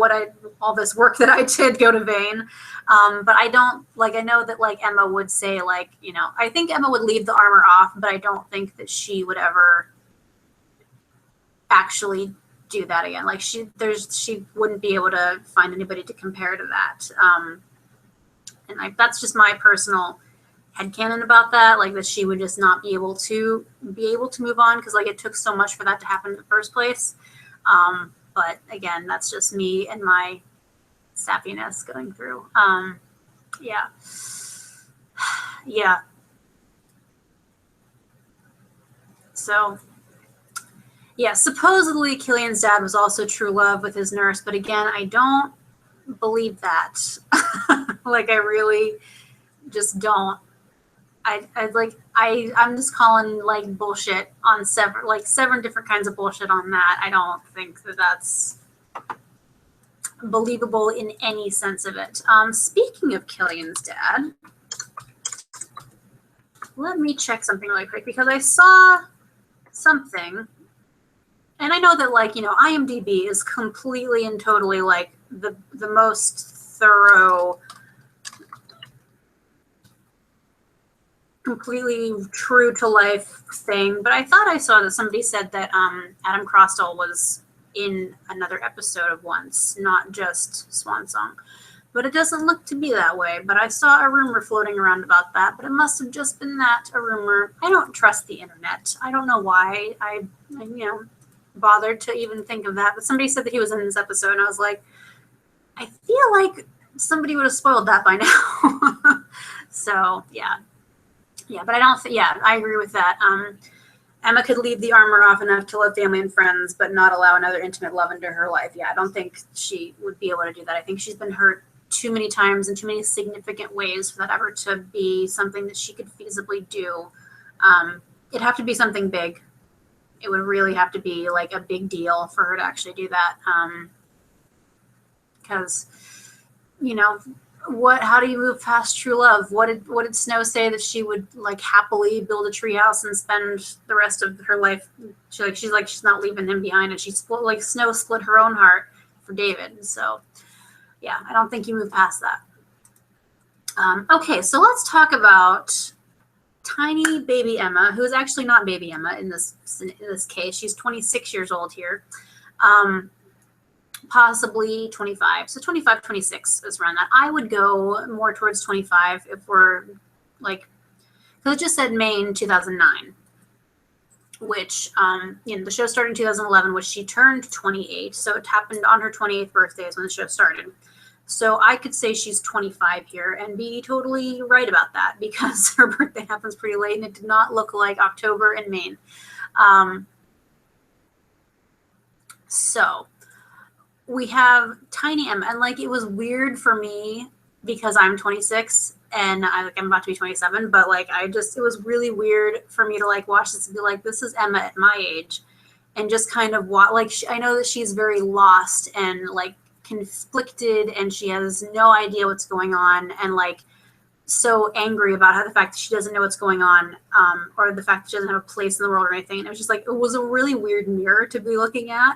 all this work that I did go to vain. But I don't, like, I know that like Emma would say like, you know, I think Emma would leave the armor off, but I don't think that she would ever actually do that again. Like she wouldn't be able to find anybody to compare to that. And that's just my personal headcanon about that, like that she would just not be able to move on because like it took so much for that to happen in the first place. But again, that's just me and my sappiness going through. Yeah. Yeah. So, yeah, supposedly Killian's dad was also true love with his nurse, but again, I don't believe that. Like I really just don't. I'm just calling like bullshit on seven different kinds of bullshit on that. I don't think that that's believable in any sense of it. Speaking of Killian's dad, let me check something really quick because I saw something, and I know that like, you know, IMDb is completely and totally like the most thorough, completely true to life thing, but I thought I saw that somebody said that Adam Crosstall was in another episode of Once, not just Swan Song. But it doesn't look to be that way. But I saw a rumor floating around about that, but it must have just been that, a rumor. I don't trust the internet. I don't know why I bothered to even think of that. But somebody said that he was in this episode, and I was like, I feel like somebody would have spoiled that by now. So, yeah. Yeah, but I don't think, yeah, I agree with that. Emma could leave the armor off enough to love family and friends, but not allow another intimate love into her life. Yeah, I don't think she would be able to do that. I think she's been hurt too many times in too many significant ways for that ever to be something that she could feasibly do. It'd have to be something big. It would really have to be like a big deal for her to actually do that. Because, how do you move past true love? What did Snow say that she would like happily build a treehouse and spend the rest of her life? She's not leaving him behind, and Snow split her own heart for David. So yeah, I don't think you move past that. Okay, so let's talk about tiny baby Emma, who is actually not baby Emma in this case. She's 26 years old here. Possibly 25. So 25, 26 is around that. I would go more towards 25 if we're like, because it just said Maine 2009, which, the show started in 2011, which she turned 28. So it happened on her 28th birthday is when the show started. So I could say she's 25 here and be totally right about that, because her birthday happens pretty late and it did not look like October in Maine. So we have tiny Emma, and it was weird for me because I'm 26 and I'm about to be 27, but it was really weird for me to watch this and be like, this is Emma at my age, and just kind of I know that she's very lost and conflicted, and she has no idea what's going on, and so angry about the fact that she doesn't know what's going on, or the fact that she doesn't have a place in the world or anything. And it was just it was a really weird mirror to be looking at.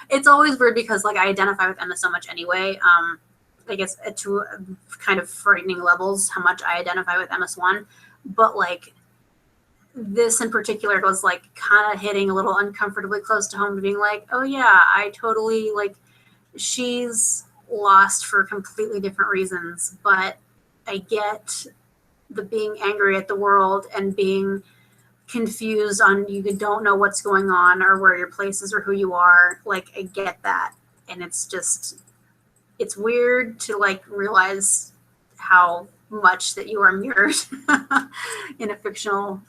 It's always weird because I identify with Emma so much anyway. I guess to kind of frightening levels how much I identify with Emma Swan, but this in particular was kind of hitting a little uncomfortably close to home, to being oh yeah, I totally she's lost for completely different reasons, but I get the being angry at the world and being confused on you don't know what's going on or where your place is or who you are. I get that, and it's weird to realize how much that you are mirrored in a fictional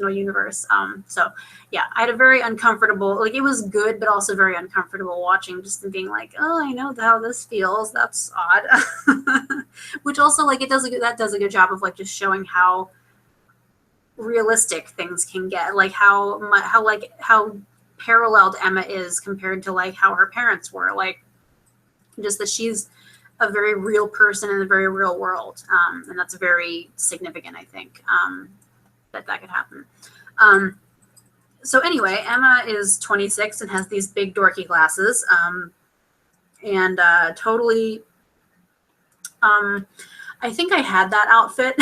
universe. So yeah, I had a very uncomfortable, it was good but also very uncomfortable watching, just being oh, I know how this feels, that's odd. Which also that does a good job of just showing how realistic things can get, how paralleled Emma is compared to how her parents were, just that she's a very real person in a very real world, and that's very significant, I think, that could happen. So anyway, Emma is 26 and has these big dorky glasses, and totally I think I had that outfit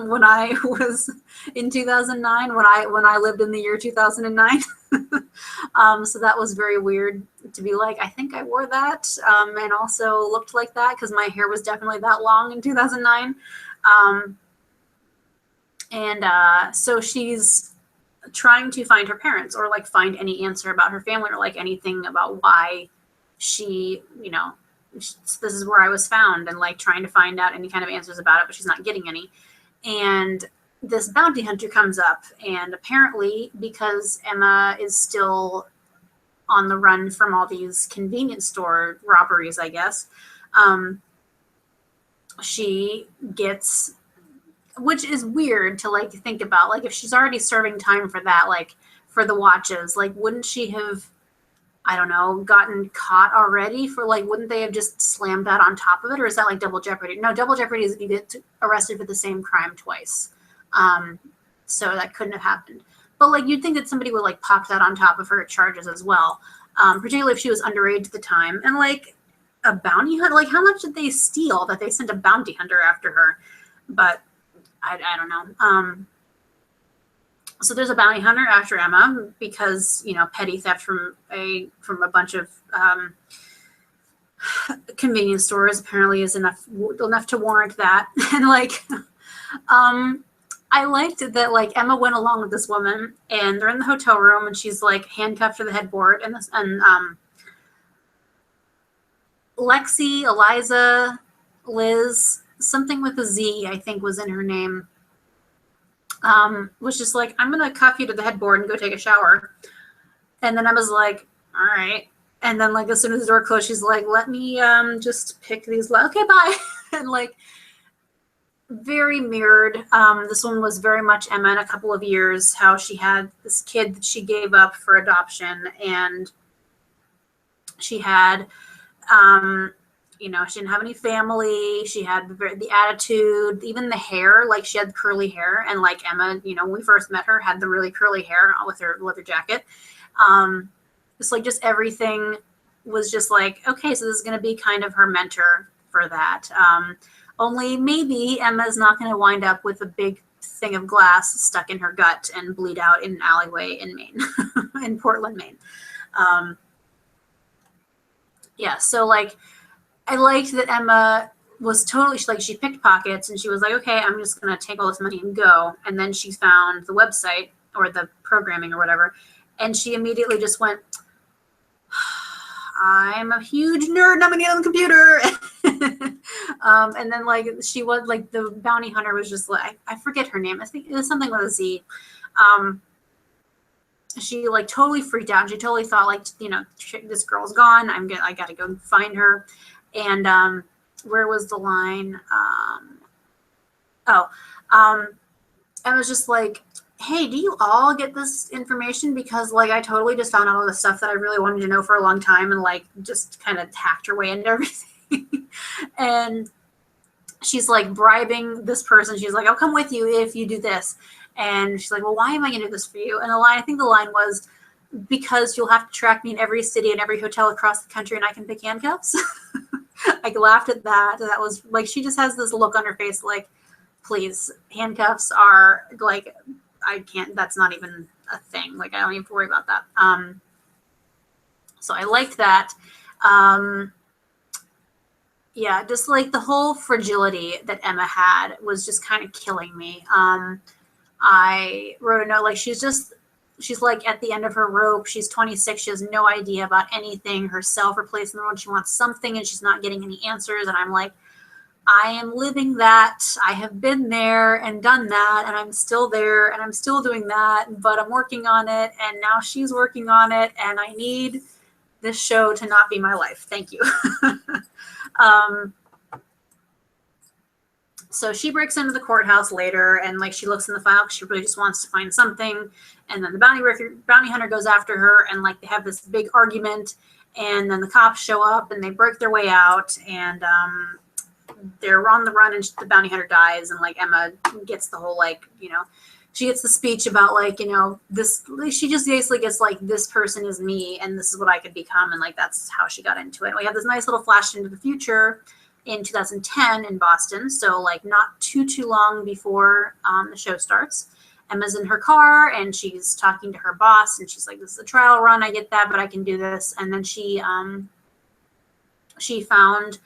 when I was in 2009, when I lived in the year 2009. So that was very weird to be I think I wore that, and also looked like that because my hair was definitely that long in 2009. So she's trying to find her parents, or find any answer about her family, or anything about why she, this is where I was found, and trying to find out any kind of answers about it, but she's not getting any. And this bounty hunter comes up, and apparently because Emma is still on the run from all these convenience store robberies, I guess, she gets, which is weird to think about, if she's already serving time for that, for the watches, wouldn't she have, I don't know, gotten caught already for wouldn't they have just slammed that on top of it? Or is that double jeopardy? No, double jeopardy is you get arrested for the same crime twice. So that couldn't have happened. But you'd think that somebody would pop that on top of her charges as well. Particularly if she was underage at the time. And a bounty hunter, how much did they steal that they sent a bounty hunter after her? But I don't know. So there's a bounty hunter after Emma because, you know, petty theft from a bunch of convenience stores apparently is enough to warrant that. And like, I liked that like Emma went along with this woman and they're in the hotel room and she's like handcuffed to the headboard, and Lexi, Eliza, Liz, something with a Z, I think was in her name, was just like, I'm gonna cuff you to the headboard and go take a shower. And then I was like, all right. And then like as soon as the door closed, she's like, let me just pick these. Okay, bye. And like, very mirrored. This one was very much Emma in a couple of years, how she had this kid that she gave up for adoption, and she had, you know, she didn't have any family. She had the attitude, even the hair, like she had curly hair. And like Emma, you know, when we first met her, had the really curly hair with her leather jacket. It's like just everything was just like, okay, so this is going to be kind of her mentor for that. Only maybe Emma's not going to wind up with a big thing of glass stuck in her gut and bleed out in an alleyway in Maine, in Portland, Maine. Yeah, so like, I liked that Emma was totally, she picked pockets and she was like, okay, I'm just going to take all this money and go. And then she found the website or the programming or whatever. And she immediately just went, I'm a huge nerd. I'm going to get on the computer. And then like she was like, the bounty hunter was just like, I forget her name. I think it was something with a Z. She like totally freaked out. And she totally thought like, you know, this girl's gone. I got to go find her. And where was the line? I was just like, hey, do you all get this information? Because like I totally just found out all the stuff that I really wanted to know for a long time, and like just kind of hacked her way into everything. And she's like bribing this person. She's like, I'll come with you if you do this. And she's like, well, why am I going to do this for you? And I think the line was, because you'll have to track me in every city and every hotel across the country and I can pick handcuffs. I laughed at that. That was like, she just has this look on her face like, please, handcuffs are like, I can't, that's not even a thing. Like, I don't even have to worry about that. So I liked that. Yeah, just like the whole fragility that Emma had was just kind of killing me. I wrote a note, like, she's like at the end of her rope. She's 26. She has no idea about anything herself or place in the world. She wants something and she's not getting any answers. And I'm like, I am living that. I have been there and done that, and I'm still there and I'm still doing that, but I'm working on it, and now she's working on it, and I need this show to not be my life. Thank you. So she breaks into the courthouse later, and like she looks in the file because she really just wants to find something. And then the bounty hunter goes after her, and like they have this big argument, and then the cops show up and they break their way out, and they're on the run, and the bounty hunter dies. And like Emma gets the whole like, you know, she gets the speech about like, you know, this, she just basically gets like, this person is me and this is what I could become. And like, that's how she got into it. We have this nice little flash into the future in 2010 in Boston. So like not too long before the show starts. Emma's in her car and she's talking to her boss, and she's like, this is a trial run. I get that, but I can do this. And then she found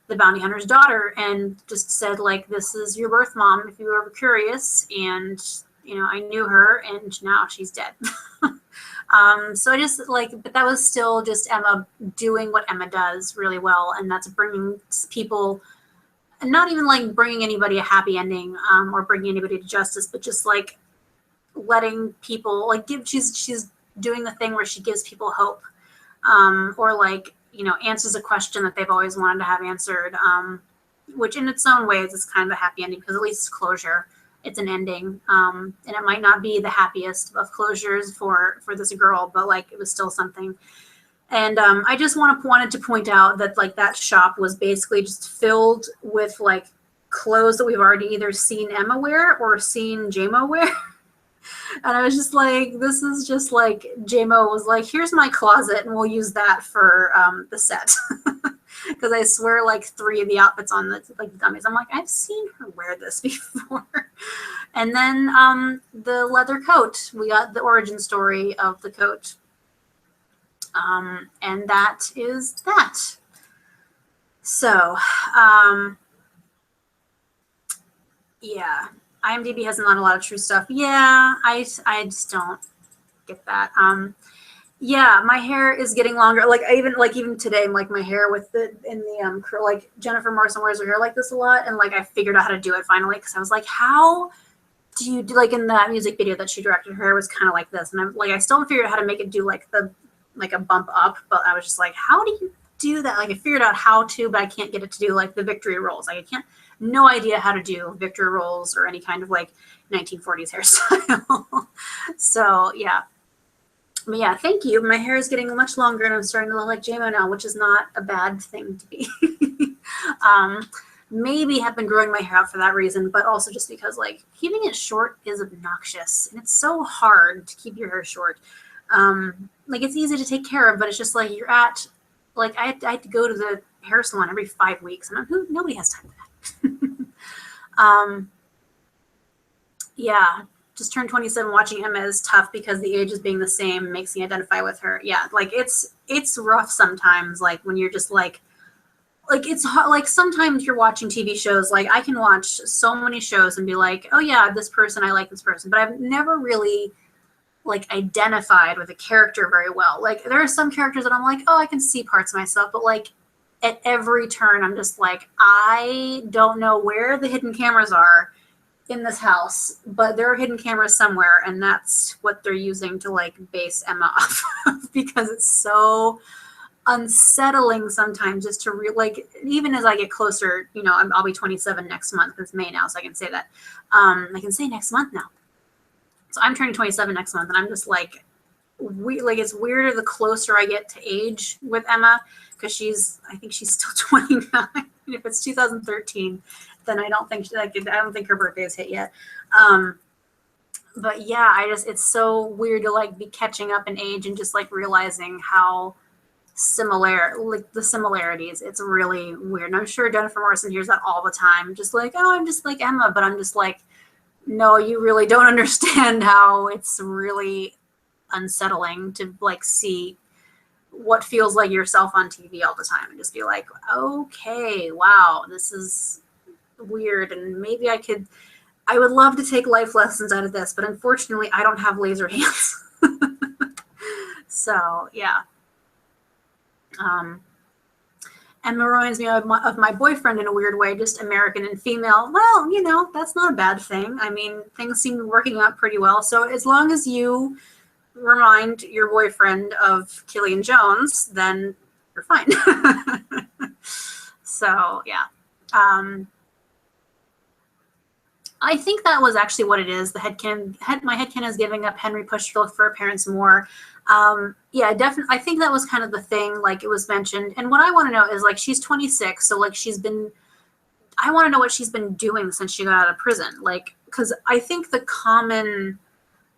the bounty hunter's daughter and just said like, this is your birth mom if you were ever curious. And you know, I knew her and now she's dead. So I just like, but that was still just Emma doing what Emma does really well, and that's bringing people, and not even like bringing anybody a happy ending or bringing anybody to justice, but just like letting people like she's doing the thing where she gives people hope, or like, you know, answers a question that they've always wanted to have answered, which in its own ways is kind of a happy ending because at least it's closure. It's an ending, and it might not be the happiest of closures for this girl, but like it was still something. And I just wanted to point out that like that shop was basically just filled with like clothes that we've already either seen Emma wear or seen JMO wear. And I was just like, this is just like, JMO was like, here's my closet and we'll use that for the set. because I swear like 3 of the outfits on the like dummies, I'm like, I've seen her wear this before. And then the leather coat, we got the origin story of the coat. And that is that. So, yeah, IMDb has not a lot of true stuff. Yeah, I just don't get that. Yeah, my hair is getting longer. Like even today, like my hair with curl, like Jennifer Morrison wears her hair like this a lot, and like I figured out how to do it finally because I was like, how do you do, like in that music video that she directed, her hair was kind of like this, and I'm like, I still haven't figured out how to make it do like a bump up, but I was just like, how do you do that? Like I figured out how to, but I can't get it to do like the victory rolls. Like no idea how to do victory rolls or any kind of like 1940s hairstyle. So yeah. But yeah, thank you. My hair is getting much longer and I'm starting to look like JMO now, which is not a bad thing to be. Maybe have been growing my hair out for that reason, but also just because like keeping it short is obnoxious and it's so hard to keep your hair short. Like it's easy to take care of, but it's just like you're at, like I had to go to the hair salon every 5 weeks and nobody has time for that. Yeah. Just turned 27. Watching Emma is tough because the ages being the same makes me identify with her. Yeah, like it's rough sometimes. Like when you're just like it's hard. Like sometimes you're watching TV shows. Like I can watch so many shows and be like, oh yeah, this person, I like this person, but I've never really like identified with a character very well. Like there are some characters that I'm like, oh, I can see parts of myself, but like at every turn, I'm just like, I don't know where the hidden cameras are in this house, but there are hidden cameras somewhere, and that's what they're using to like base Emma off of because it's so unsettling sometimes just to like even as I get closer, you know, I'll be 27 next month. It's May now, so I can say that. I can say next month now. So I'm turning 27 next month, and I'm just like, it's weirder the closer I get to age with Emma because I think she's still 29. If it's 2013. Then I don't think her birthday is hit yet. But yeah, it's so weird to like be catching up in age and just like realizing how similar, like the similarities. It's really weird. And I'm sure Jennifer Morrison hears that all the time. Just like, oh, I'm just like Emma, but I'm just like, no, you really don't understand how it's really unsettling to like see what feels like yourself on TV all the time and just be like, okay, wow, this is weird, and maybe I would love to take life lessons out of this, but unfortunately I don't have laser hands. So yeah. Emma reminds me of my boyfriend in a weird way, just American and female. Well, you know, that's not a bad thing. I mean, things seem to be working out pretty well. So as long as you remind your boyfriend of Killian Jones, then you're fine. So yeah. I think that was actually what it is. My headcanon is giving up Henry pushed for her parents more. Yeah, definitely. I think that was kind of the thing, like it was mentioned. And what I want to know is like, she's 26. So like I want to know what she's been doing since she got out of prison. Like, cause I think the common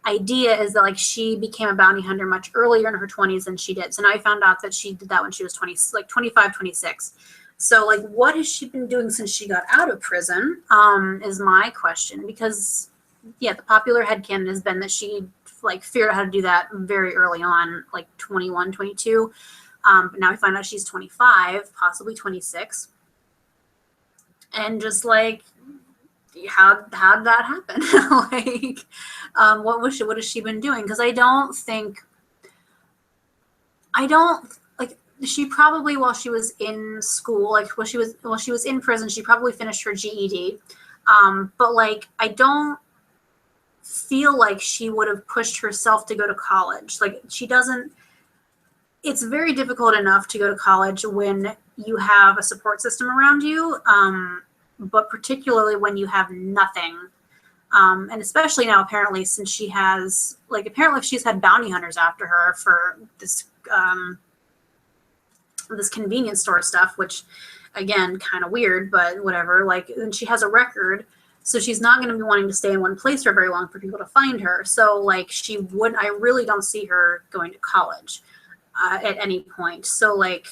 idea is that like she became a bounty hunter much earlier in her 20s than she did. So now I found out that she did that when she was 25, 26. So, like, what has she been doing since she got out of prison is my question. Because, yeah, the popular headcanon has been that she, like, figured out how to do that very early on, like 21, 22. But now we find out she's 25, possibly 26. And just, like, how'd that happen? Like, what has she been doing? Because I don't, she probably, while she was in school, like while she was in prison, she probably finished her GED. But like, I don't feel like she would have pushed herself to go to college. Like she doesn't, it's very difficult enough to go to college when you have a support system around you. But particularly when you have nothing. And especially now, apparently, since she has, like, apparently she's had bounty hunters after her for this, this convenience store stuff, which again, kind of weird, but whatever. Like, and she has a record, so she's not going to be wanting to stay in one place for very long for people to find her. So like I really don't see her going to college at any point. So like,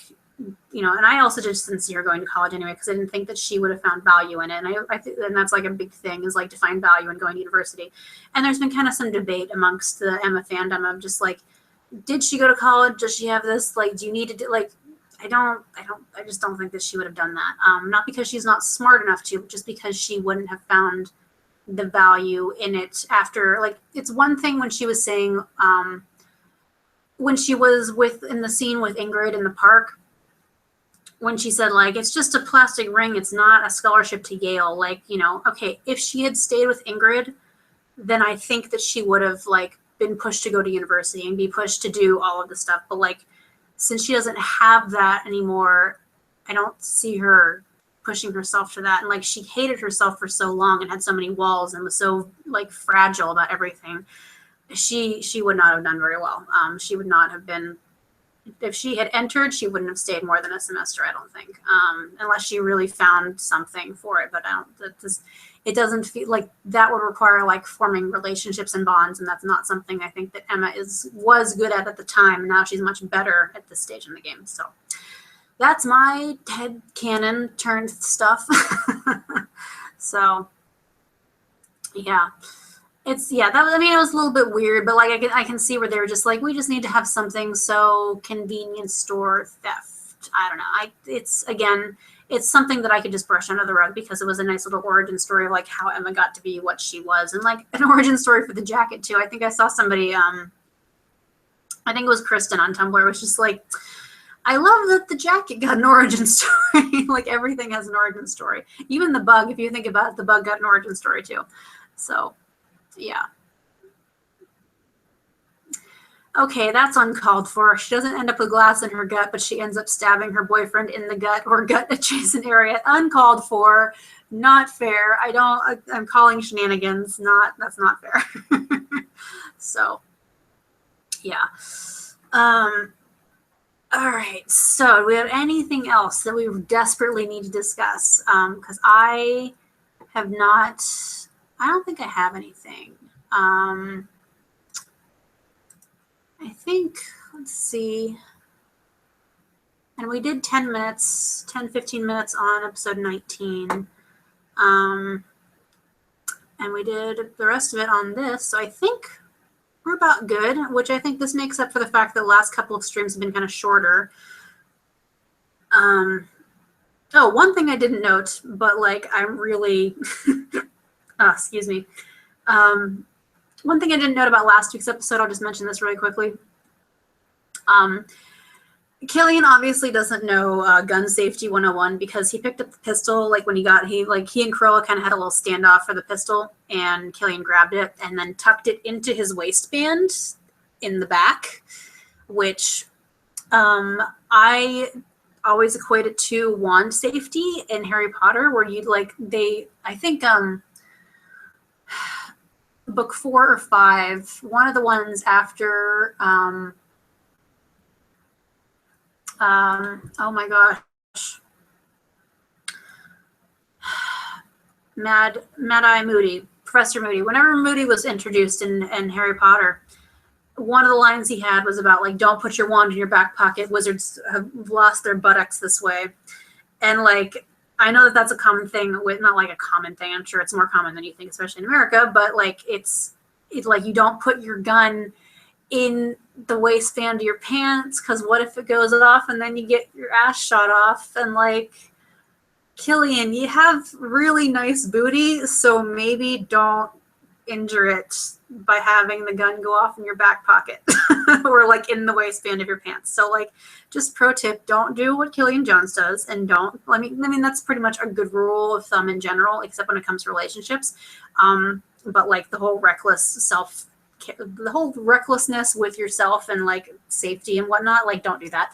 you know, and I also just didn't see her going to college anyway because I didn't think that she would have found value in it. And I think, and that's like a big thing, is like to find value in going to university. And there's been kind of some debate amongst the Emma fandom of just like, did she go to college? Does she have this? Like, do you need to do, like, I just don't think that she would have done that. Not because she's not smart enough to, but just because she wouldn't have found the value in it after, like, it's one thing when she was saying, when she was in the scene with Ingrid in the park, when she said, like, it's just a plastic ring, it's not a scholarship to Yale. Like, you know, okay, if she had stayed with Ingrid, then I think that she would have, like, been pushed to go to university and be pushed to do all of the stuff. But, like, since she doesn't have that anymore, I don't see her pushing herself to that. And, like, she hated herself for so long and had so many walls and was so, like, fragile about everything. She would not have done very well. She would not have been, if she had entered, she wouldn't have stayed more than a semester, I don't think, unless she really found something for it. But it doesn't feel like that would require like forming relationships and bonds, and that's not something I think that Emma was good at the time. Now she's much better at this stage in the game. So that's my head canon turned stuff. So yeah. I mean, it was a little bit weird, but like I can see where they were just like, we just need to have something so convenience store theft. I don't know. It's something that I could just brush under the rug because it was a nice little origin story of like how Emma got to be what she was, and like an origin story for the jacket too. I think I saw somebody, I think it was Kristen on Tumblr, was just like, I love that the jacket got an origin story. Like everything has an origin story. Even the bug, if you think about it, the bug got an origin story too. So yeah. Okay, that's uncalled for. She doesn't end up with glass in her gut, but she ends up stabbing her boyfriend in the gut or gut adjacent area. Uncalled for, not fair. I'm calling shenanigans. That's not fair. So, yeah. All right. So, do we have anything else that we desperately need to discuss? Because I don't think I have anything. I think, let's see. And we did 10 minutes, 10, 15 minutes on episode 19. And we did the rest of it on this. So I think we're about good, which I think this makes up for the fact that the last couple of streams have been kind of shorter. Oh, one thing I didn't note, but like I'm really, excuse me. One thing I didn't note about last week's episode, I'll just mention this really quickly. Killian obviously doesn't know gun safety 101 because he picked up the pistol like when he and Corolla kind of had a little standoff for the pistol, and Killian grabbed it and then tucked it into his waistband in the back, which I always equate it to wand safety in Harry Potter, where I think book 4 or 5, one of the ones after, oh my gosh, Mad-Eye Moody, Professor Moody. Whenever Moody was introduced in Harry Potter, one of the lines he had was about like, don't put your wand in your back pocket. Wizards have lost their buttocks this way. And like, I know that that's a common thing with, not like a common thing, I'm sure it's more common than you think, especially in America, but like it's like you don't put your gun in the waistband of your pants because what if it goes off and then you get your ass shot off? And like, Killian, you have really nice booty, so maybe don't injure it by having the gun go off in your back pocket or like in the waistband of your pants. So like, just pro tip, don't do what Killian Jones does, and don't, I mean, that's pretty much a good rule of thumb in general, except when it comes to relationships. But like the whole recklessness with yourself and like safety and whatnot, like don't do that.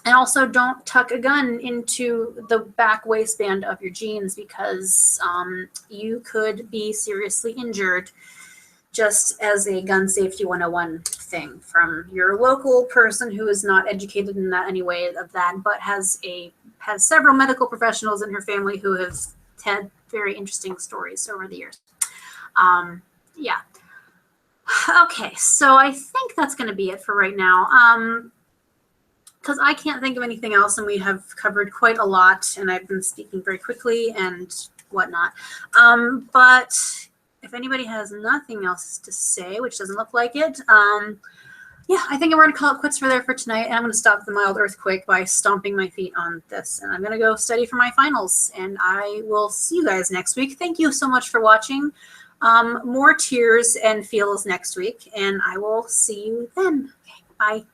And also don't tuck a gun into the back waistband of your jeans because you could be seriously injured, just as a gun safety 101 thing from your local person who is not educated in that any way of that, but has several medical professionals in her family who have had very interesting stories over the years. Yeah. Okay, so I think that's going to be it for right now. because I can't think of anything else, and we have covered quite a lot, and I've been speaking very quickly and whatnot. But if anybody has nothing else to say, which doesn't look like it, yeah, I think we're going to call it quits for tonight, and I'm going to stop the mild earthquake by stomping my feet on this, and I'm going to go study for my finals, and I will see you guys next week. Thank you so much for watching. More tears and feels next week, and I will see you then. Okay, bye.